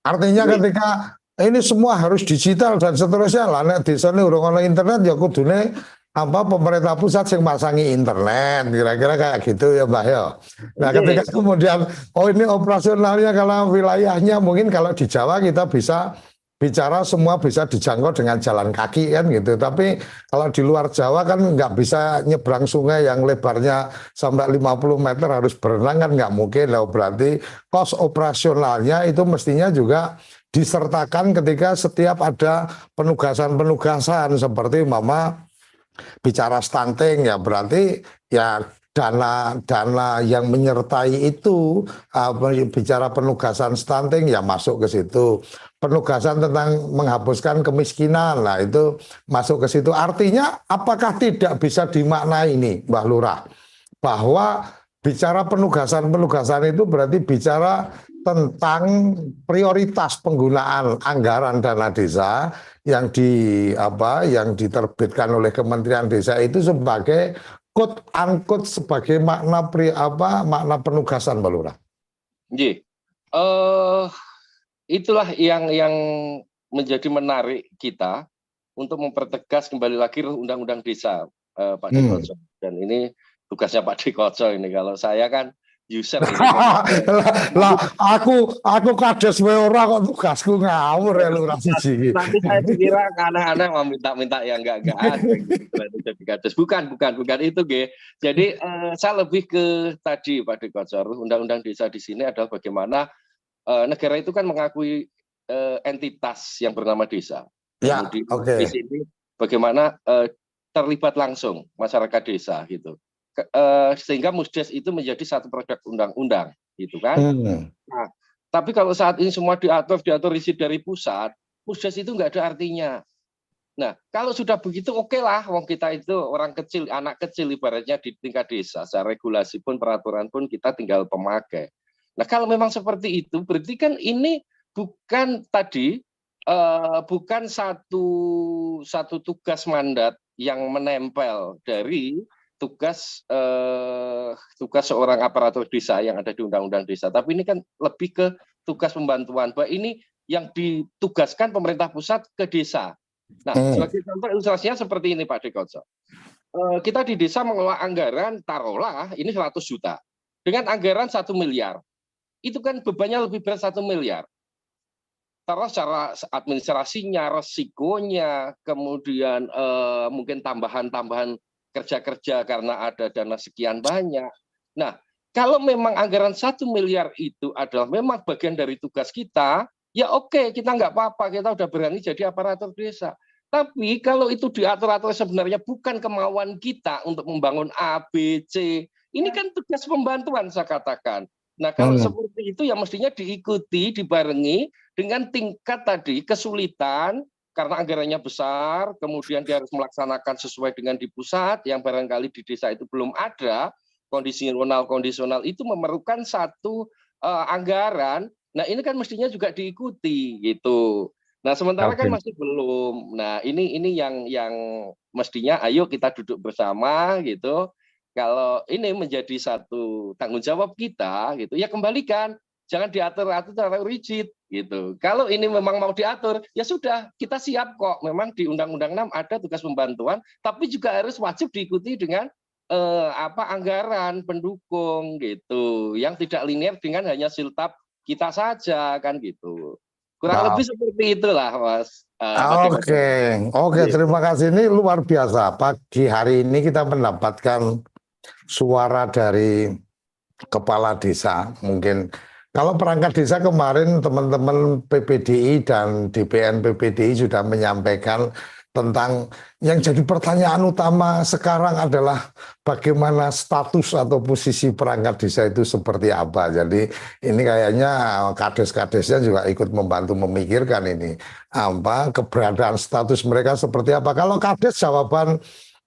Artinya ketika ini semua harus digital dan seterusnya lah, nek desa ini urung ono internet ya kudune pemerintah pusat yang masangi internet, kira-kira kayak gitu ya Mbak ya. Nah ketika kemudian ini operasionalnya kalau wilayahnya mungkin kalau di Jawa kita bisa bicara semua bisa dijangkau dengan jalan kaki kan gitu. Tapi kalau di luar Jawa kan nggak bisa nyebrang sungai yang lebarnya sampai 50 meter harus berenang kan nggak mungkin. Loh, berarti kos operasionalnya itu mestinya juga disertakan ketika setiap ada penugasan-penugasan seperti mama bicara stunting ya berarti ya dana yang menyertai itu bicara penugasan stunting ya masuk ke situ. Penugasan tentang menghapuskan kemiskinan lah itu masuk ke situ. Artinya apakah tidak bisa dimaknai ini Mbah Lurah bahwa bicara penugasan-penugasan itu berarti bicara tentang prioritas penggunaan anggaran dana desa yang yang diterbitkan oleh Kementerian Desa itu sebagai quote unquote sebagai makna makna penugasan Mbak Lurah. Itulah yang menjadi menarik kita untuk mempertegas kembali lagi Undang-Undang Desa, Pak Dekoco. Dan ini tugasnya Pak Dekoco ini. Kalau saya kan user ini. Lah aku kades wae ora kok tugasku ngawur ya Lurah siji. Nanti saya dikira aneh-aneh mau minta yang enggak ada gitu jadi kades. Bukan itu, G. Jadi saya lebih ke tadi Pak Dekoco, Undang-Undang Desa di sini adalah bagaimana negara itu kan mengakui entitas yang bernama desa. Ya, kemudian di sini bagaimana terlibat langsung masyarakat desa gitu. Sehingga Musdes itu menjadi satu produk undang-undang gitu kan. Nah, tapi kalau saat ini semua diatur isi dari pusat, Musdes itu nggak ada artinya. Nah, kalau sudah begitu oke lah, wong kita itu orang kecil, anak kecil ibaratnya di tingkat desa, secara regulasi pun peraturan pun kita tinggal pemakai. Nah, kalau memang seperti itu, berarti kan ini bukan satu tugas mandat yang menempel dari tugas seorang aparatur desa yang ada di Undang-Undang Desa, tapi ini kan lebih ke tugas pembantuan. Bahwa ini yang ditugaskan pemerintah pusat ke desa. Nah, sebagai contoh ilustrasinya seperti ini Pak Dekoco. Kita di desa mengelola anggaran, taruhlah ini 100 juta. Dengan anggaran 1 miliar. Itu kan bebannya lebih berat 1 miliar. Taruh secara administrasinya, resikonya, kemudian mungkin tambahan kerja-kerja karena ada dana sekian banyak. Nah, kalau memang anggaran 1 miliar itu adalah memang bagian dari tugas kita, ya oke, kita nggak apa-apa, kita udah berani jadi aparatur desa. Tapi kalau itu diatur-atur sebenarnya bukan kemauan kita untuk membangun A, B, C, ini kan tugas pembantuan saya katakan. Nah, kalau seperti itu ya mestinya diikuti, dibarengi dengan tingkat tadi kesulitan, karena anggarannya besar, kemudian dia harus melaksanakan sesuai dengan di pusat, yang barangkali di desa itu belum ada, kondisional itu memerlukan satu anggaran. Nah, ini kan mestinya juga diikuti gitu. Nah, sementara kan masih belum. Nah, ini yang mestinya ayo kita duduk bersama gitu. Kalau ini menjadi satu tanggung jawab kita gitu, ya kembalikan. Jangan diatur-atur terlalu rigid gitu. Kalau ini memang mau diatur, ya sudah, kita siap kok. Memang di Undang-Undang 6 ada tugas pembantuan, tapi juga harus wajib diikuti dengan anggaran pendukung gitu, yang tidak linear dengan hanya siltap kita saja kan gitu. Kurang lebih seperti itulah, Mas. Oke, terima kasih. Ini luar biasa. Pagi hari ini kita mendapatkan suara dari kepala desa. Mungkin kalau perangkat desa kemarin teman-teman PPDI dan DPN PPDI sudah menyampaikan tentang yang jadi pertanyaan utama sekarang adalah bagaimana status atau posisi perangkat desa itu seperti apa. Jadi ini kayaknya kades-kadesnya juga ikut membantu memikirkan ini keberadaan status mereka seperti apa. Kalau kades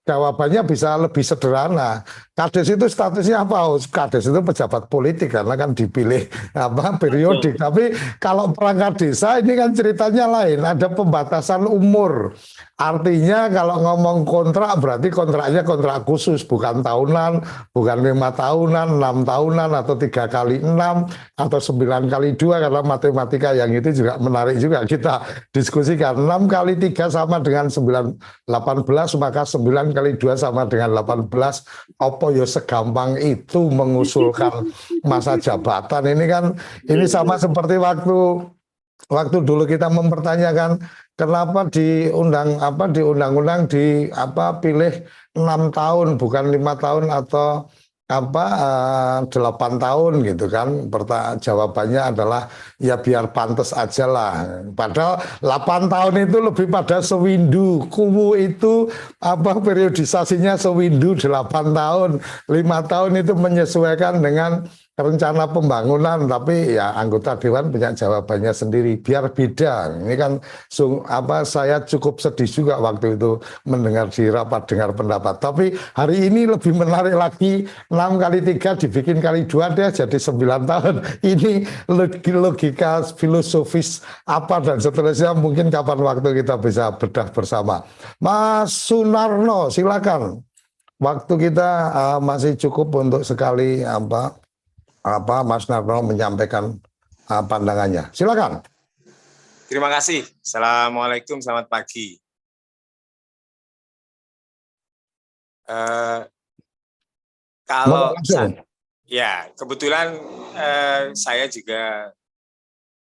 jawabannya bisa lebih sederhana. Kades itu statusnya apa? Kades itu pejabat politik karena kan dipilih periodik. Tapi kalau perangkat desa ini kan ceritanya lain. Ada pembatasan umur. Artinya kalau ngomong kontrak berarti kontraknya kontrak khusus, bukan tahunan, bukan 5 tahunan, 6 tahunan atau 3 kali 6 atau 9 kali 2 karena matematika yang itu juga menarik juga kita diskusikan. 6 kali 3 sama dengan 18 maka 9 kali 2 sama dengan 18. Apa ya segampang itu mengusulkan masa jabatan ini kan ini sama seperti waktu waktu dulu kita mempertanyakan kenapa di undang-undang pilih 6 tahun bukan 5 tahun atau 8 tahun gitu kan. Jawabannya adalah ya biar pantas aja lah. Padahal 8 tahun itu lebih pada sewindu. Kuwu itu periodisasinya sewindu 8 tahun. 5 tahun itu menyesuaikan dengan rencana pembangunan, tapi ya anggota dewan punya jawabannya sendiri biar beda. Ini kan saya cukup sedih juga waktu itu mendengar di rapat dengar pendapat. Tapi hari ini lebih menarik lagi, 6 kali 3 dibikin kali 2 dia jadi 9 tahun. Ini logika filosofis apa dan seterusnya, mungkin kapan waktu kita bisa bedah bersama. Mas Sunarno, silakan. Waktu kita masih cukup untuk sekali Mas Narno menyampaikan pandangannya. Silakan. Terima kasih. Assalamualaikum, selamat pagi. Kalau ya kebetulan saya juga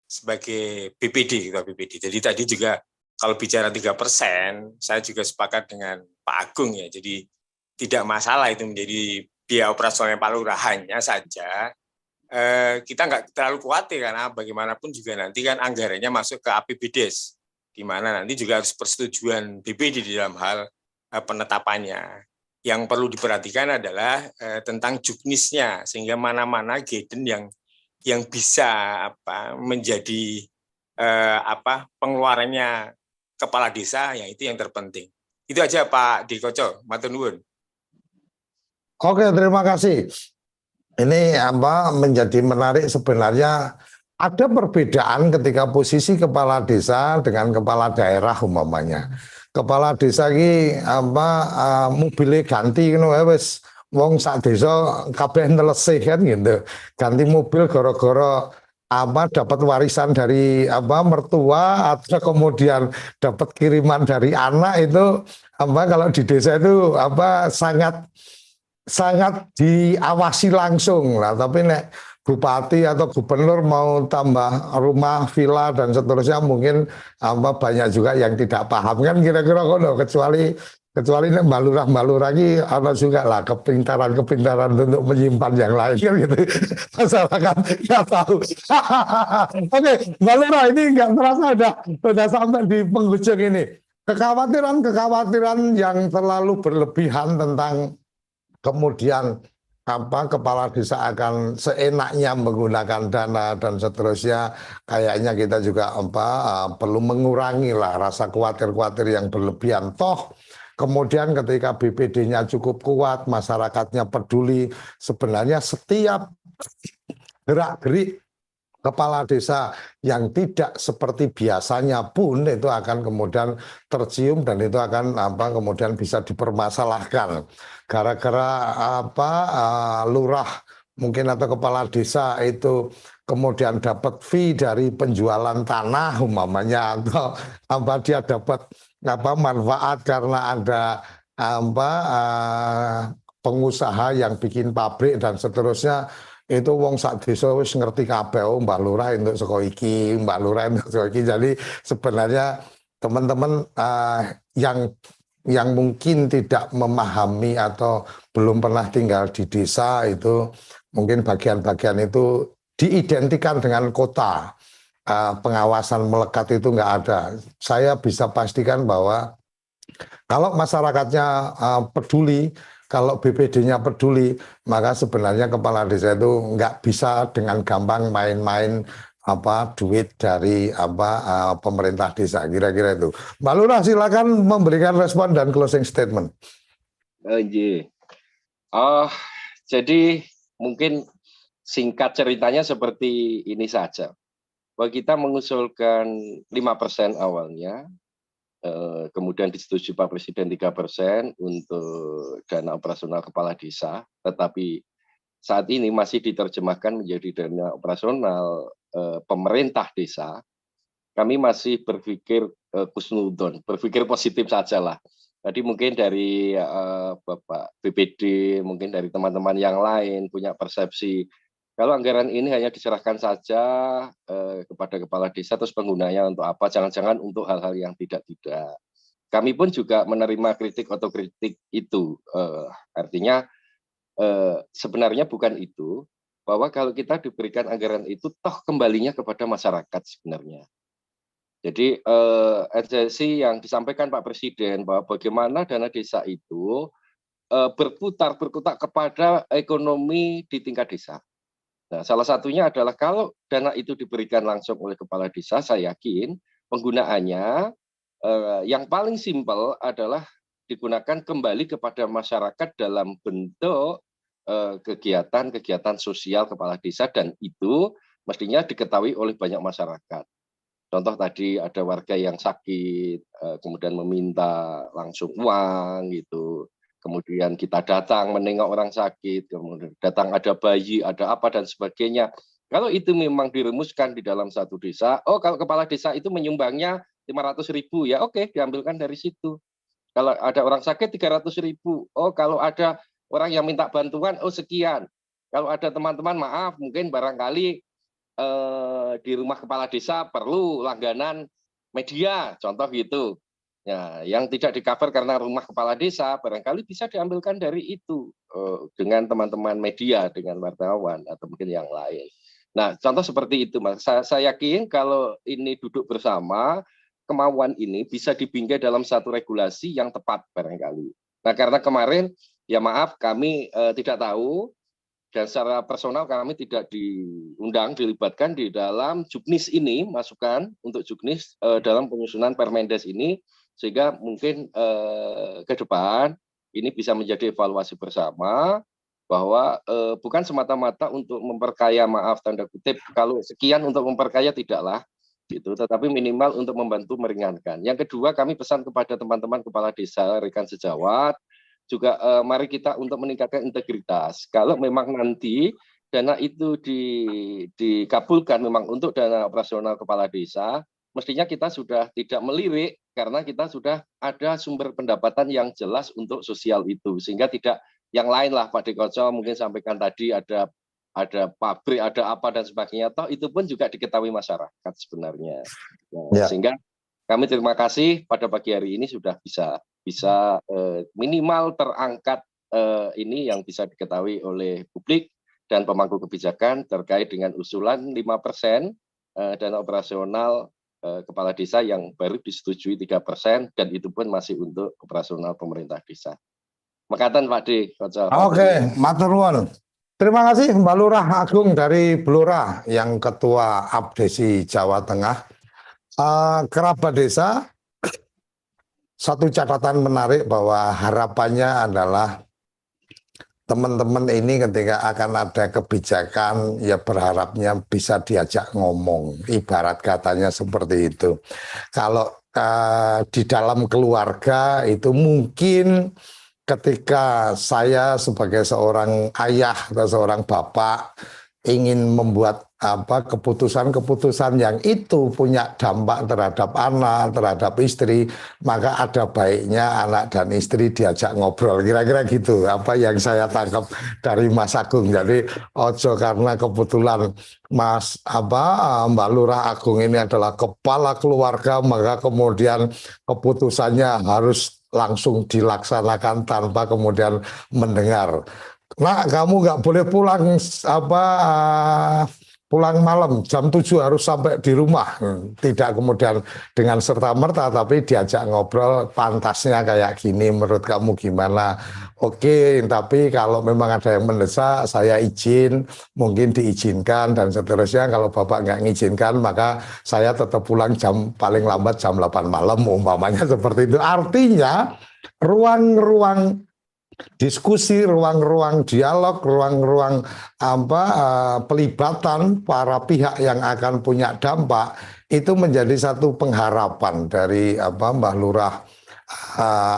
sebagai BPD, ketua BPD. Jadi tadi juga kalau bicara 3%, saya juga sepakat dengan Pak Agung ya. Jadi tidak masalah itu menjadi biaya operasional Pak Lurah, hanya saja kita nggak terlalu khawatir karena bagaimanapun juga nanti kan anggarannya masuk ke APBDes, di mana nanti juga harus persetujuan BPD di dalam hal penetapannya. Yang perlu diperhatikan adalah tentang juknisnya, sehingga mana-mana geden yang bisa menjadi pengeluarannya kepala desa, yang itu yang terpenting. Itu aja Pak Dikoco, matur nuwun. Oke, terima kasih. Ini menjadi menarik sebenarnya. Ada perbedaan ketika posisi kepala desa dengan kepala daerah umpamanya. Kepala desa ini mobilnya ganti wis wong sak desa kabeh nelesih kan gitu. Ganti mobil gara-gara dapat warisan dari mertua atau kemudian dapat kiriman dari anak. Itu kalau di desa itu sangat diawasi langsung lah. Tapi nek bupati atau gubernur mau tambah rumah, villa dan seterusnya, mungkin banyak juga yang tidak paham kan kira-kira kecuali nek Mbak Lurah ini ada juga lah kepintaran untuk menyimpan yang lain kan gitu. Masyarakat nggak tahu. Oke, Mbak Lurah, ini nggak terasa udah sampai di penghujung ini. Kekhawatiran yang terlalu berlebihan tentang kemudian kepala desa akan seenaknya menggunakan dana dan seterusnya, kayaknya kita juga perlu mengurangi lah rasa khawatir yang berlebihan. Toh kemudian ketika BPD-nya cukup kuat, masyarakatnya peduli, sebenarnya setiap gerak-gerik kepala desa yang tidak seperti biasanya pun itu akan kemudian tercium dan itu akan kemudian bisa dipermasalahkan gara-gara lurah mungkin atau kepala desa itu kemudian dapat fee dari penjualan tanah umpamanya, atau dia dapat manfaat karena ada pengusaha yang bikin pabrik dan seterusnya. Itu wong sak desa wis ngerti kabeh, Mbak Lurah untuk saka iki, Mbak Lurah untuk saka iki. Jadi sebenarnya teman-teman yang mungkin tidak memahami atau belum pernah tinggal di desa, itu mungkin bagian-bagian itu diidentikan dengan kota. Pengawasan melekat itu nggak ada. Saya bisa pastikan bahwa kalau masyarakatnya peduli, kalau BPD-nya peduli, maka sebenarnya kepala desa itu nggak bisa dengan gampang main-main duit dari pemerintah desa, kira-kira itu. Mbak Lurah, silakan memberikan respon dan closing statement. Jadi mungkin singkat ceritanya seperti ini saja, bahwa kita mengusulkan 5% awalnya. Kemudian disetujui Pak Presiden 3% untuk dana operasional kepala desa, tetapi saat ini masih diterjemahkan menjadi dana operasional pemerintah desa. Kami masih berpikir kusnudon, berpikir positif saja lah. Tadi mungkin dari Bapak BPD, mungkin dari teman-teman yang lain punya persepsi Kalau anggaran ini hanya diserahkan saja kepada kepala desa, terus penggunanya untuk apa? Jangan-jangan untuk hal-hal yang tidak-tidak. Kami pun juga menerima kritik otokritik itu. Artinya sebenarnya bukan itu, bahwa kalau kita diberikan anggaran itu, toh kembalinya kepada masyarakat sebenarnya. Jadi esensi yang disampaikan Pak Presiden bahwa bagaimana dana desa itu berputar kepada ekonomi di tingkat desa. Nah, salah satunya adalah kalau dana itu diberikan langsung oleh kepala desa, saya yakin penggunaannya yang paling simpel adalah digunakan kembali kepada masyarakat dalam bentuk kegiatan-kegiatan sosial kepala desa, dan itu mestinya diketahui oleh banyak masyarakat. Contoh tadi ada warga yang sakit, kemudian meminta langsung uang gitu. Kemudian kita datang menengok orang sakit, kemudian datang ada bayi, ada apa dan sebagainya. Kalau itu memang dirumuskan di dalam satu desa, oh kalau kepala desa itu menyumbangnya 500.000, ya oke, diambilkan dari situ. Kalau ada orang sakit 300.000, oh kalau ada orang yang minta bantuan, oh sekian. Kalau ada teman-teman, maaf mungkin barangkali di rumah kepala desa perlu langganan media, contoh gitu. Ya, yang tidak di-cover karena rumah kepala desa, barangkali bisa diambilkan dari itu dengan teman-teman media, dengan wartawan atau mungkin yang lain. Nah, contoh seperti itu, Mas. Saya yakin kalau ini duduk bersama, kemauan ini bisa dibingkai dalam satu regulasi yang tepat barangkali. Nah, karena kemarin, ya maaf, kami tidak tahu, dan secara personal kami tidak diundang, dilibatkan di dalam Juknis ini, masukan untuk Juknis dalam penyusunan Permendes ini, sehingga mungkin ke depan ini bisa menjadi evaluasi bersama, bahwa bukan semata-mata untuk memperkaya, maaf tanda kutip, kalau sekian untuk memperkaya tidaklah, gitu, tetapi minimal untuk membantu meringankan. Yang kedua, kami pesan kepada teman-teman kepala desa, rekan sejawat, juga mari kita untuk meningkatkan integritas. Kalau memang nanti dana itu dikabulkan memang untuk dana operasional kepala desa, mestinya kita sudah tidak melirik karena kita sudah ada sumber pendapatan yang jelas untuk sosial itu, sehingga tidak yang lain lah Pak Dekoco mungkin sampaikan tadi ada pabrik, ada apa dan sebagainya, toh itu pun juga diketahui masyarakat sebenarnya. Nah, Ya. sehingga kami terima kasih pada pagi hari ini sudah bisa minimal terangkat ini yang bisa diketahui oleh publik dan pemangku kebijakan terkait dengan usulan 5% dana operasional kepala desa yang baru disetujui 3%, dan itu pun masih untuk operasional pemerintah desa. Makatan Pak D. Oke, matur nuwun. Terima kasih Mbak Lurah Agung dari Blora yang Ketua Abdesi Jawa Tengah. Kerabat desa, satu catatan menarik bahwa harapannya adalah teman-teman ini ketika akan ada kebijakan, ya berharapnya bisa diajak ngomong, ibarat katanya seperti itu. Kalau di dalam keluarga itu mungkin ketika saya sebagai seorang ayah atau seorang bapak ingin membuat keputusan-keputusan yang itu punya dampak terhadap anak, terhadap istri, maka ada baiknya anak dan istri diajak ngobrol, kira-kira gitu apa yang saya tangkap dari Mas Agung. Jadi ojo karena kebetulan Mbak Lurah Agung ini adalah kepala keluarga, maka kemudian keputusannya harus langsung dilaksanakan tanpa kemudian mendengar. Nah, kamu nggak boleh pulang pulang malam jam 7 harus sampai di rumah. Tidak kemudian dengan serta-merta, tapi diajak ngobrol, pantasnya kayak gini, menurut kamu gimana? Oke, tapi kalau memang ada yang mendesak, saya izin, mungkin diizinkan dan seterusnya. Kalau Bapak nggak ngizinkan, maka saya tetap pulang paling lambat jam 8 malam, umpamanya seperti itu. Artinya ruang-ruang diskusi, ruang-ruang dialog, ruang-ruang pelibatan para pihak yang akan punya dampak itu menjadi satu pengharapan dari Mbak Lurah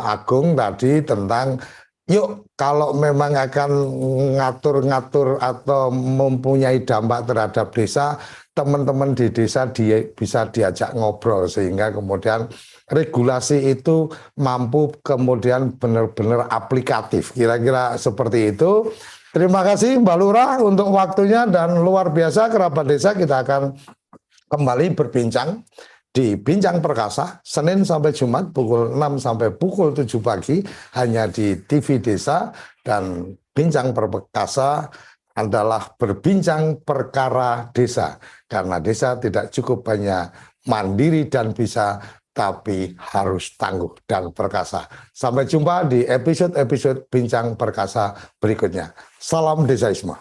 Agung tadi tentang yuk kalau memang akan ngatur-ngatur atau mempunyai dampak terhadap desa, teman-teman di desa bisa diajak ngobrol sehingga kemudian regulasi itu mampu kemudian benar-benar aplikatif, kira-kira seperti itu. Terima kasih Mbak Lurah untuk waktunya dan luar biasa kerabat desa. Kita akan kembali berbincang di Bincang Perkasa Senin sampai Jumat pukul 6 sampai pukul 7 pagi hanya di TV Desa, dan Bincang Perkasa adalah berbincang perkara desa, karena desa tidak cukup hanya mandiri dan bisa, tapi harus tangguh dan perkasa. Sampai jumpa di episode-episode Bincang Perkasa berikutnya. Salam Desaisme.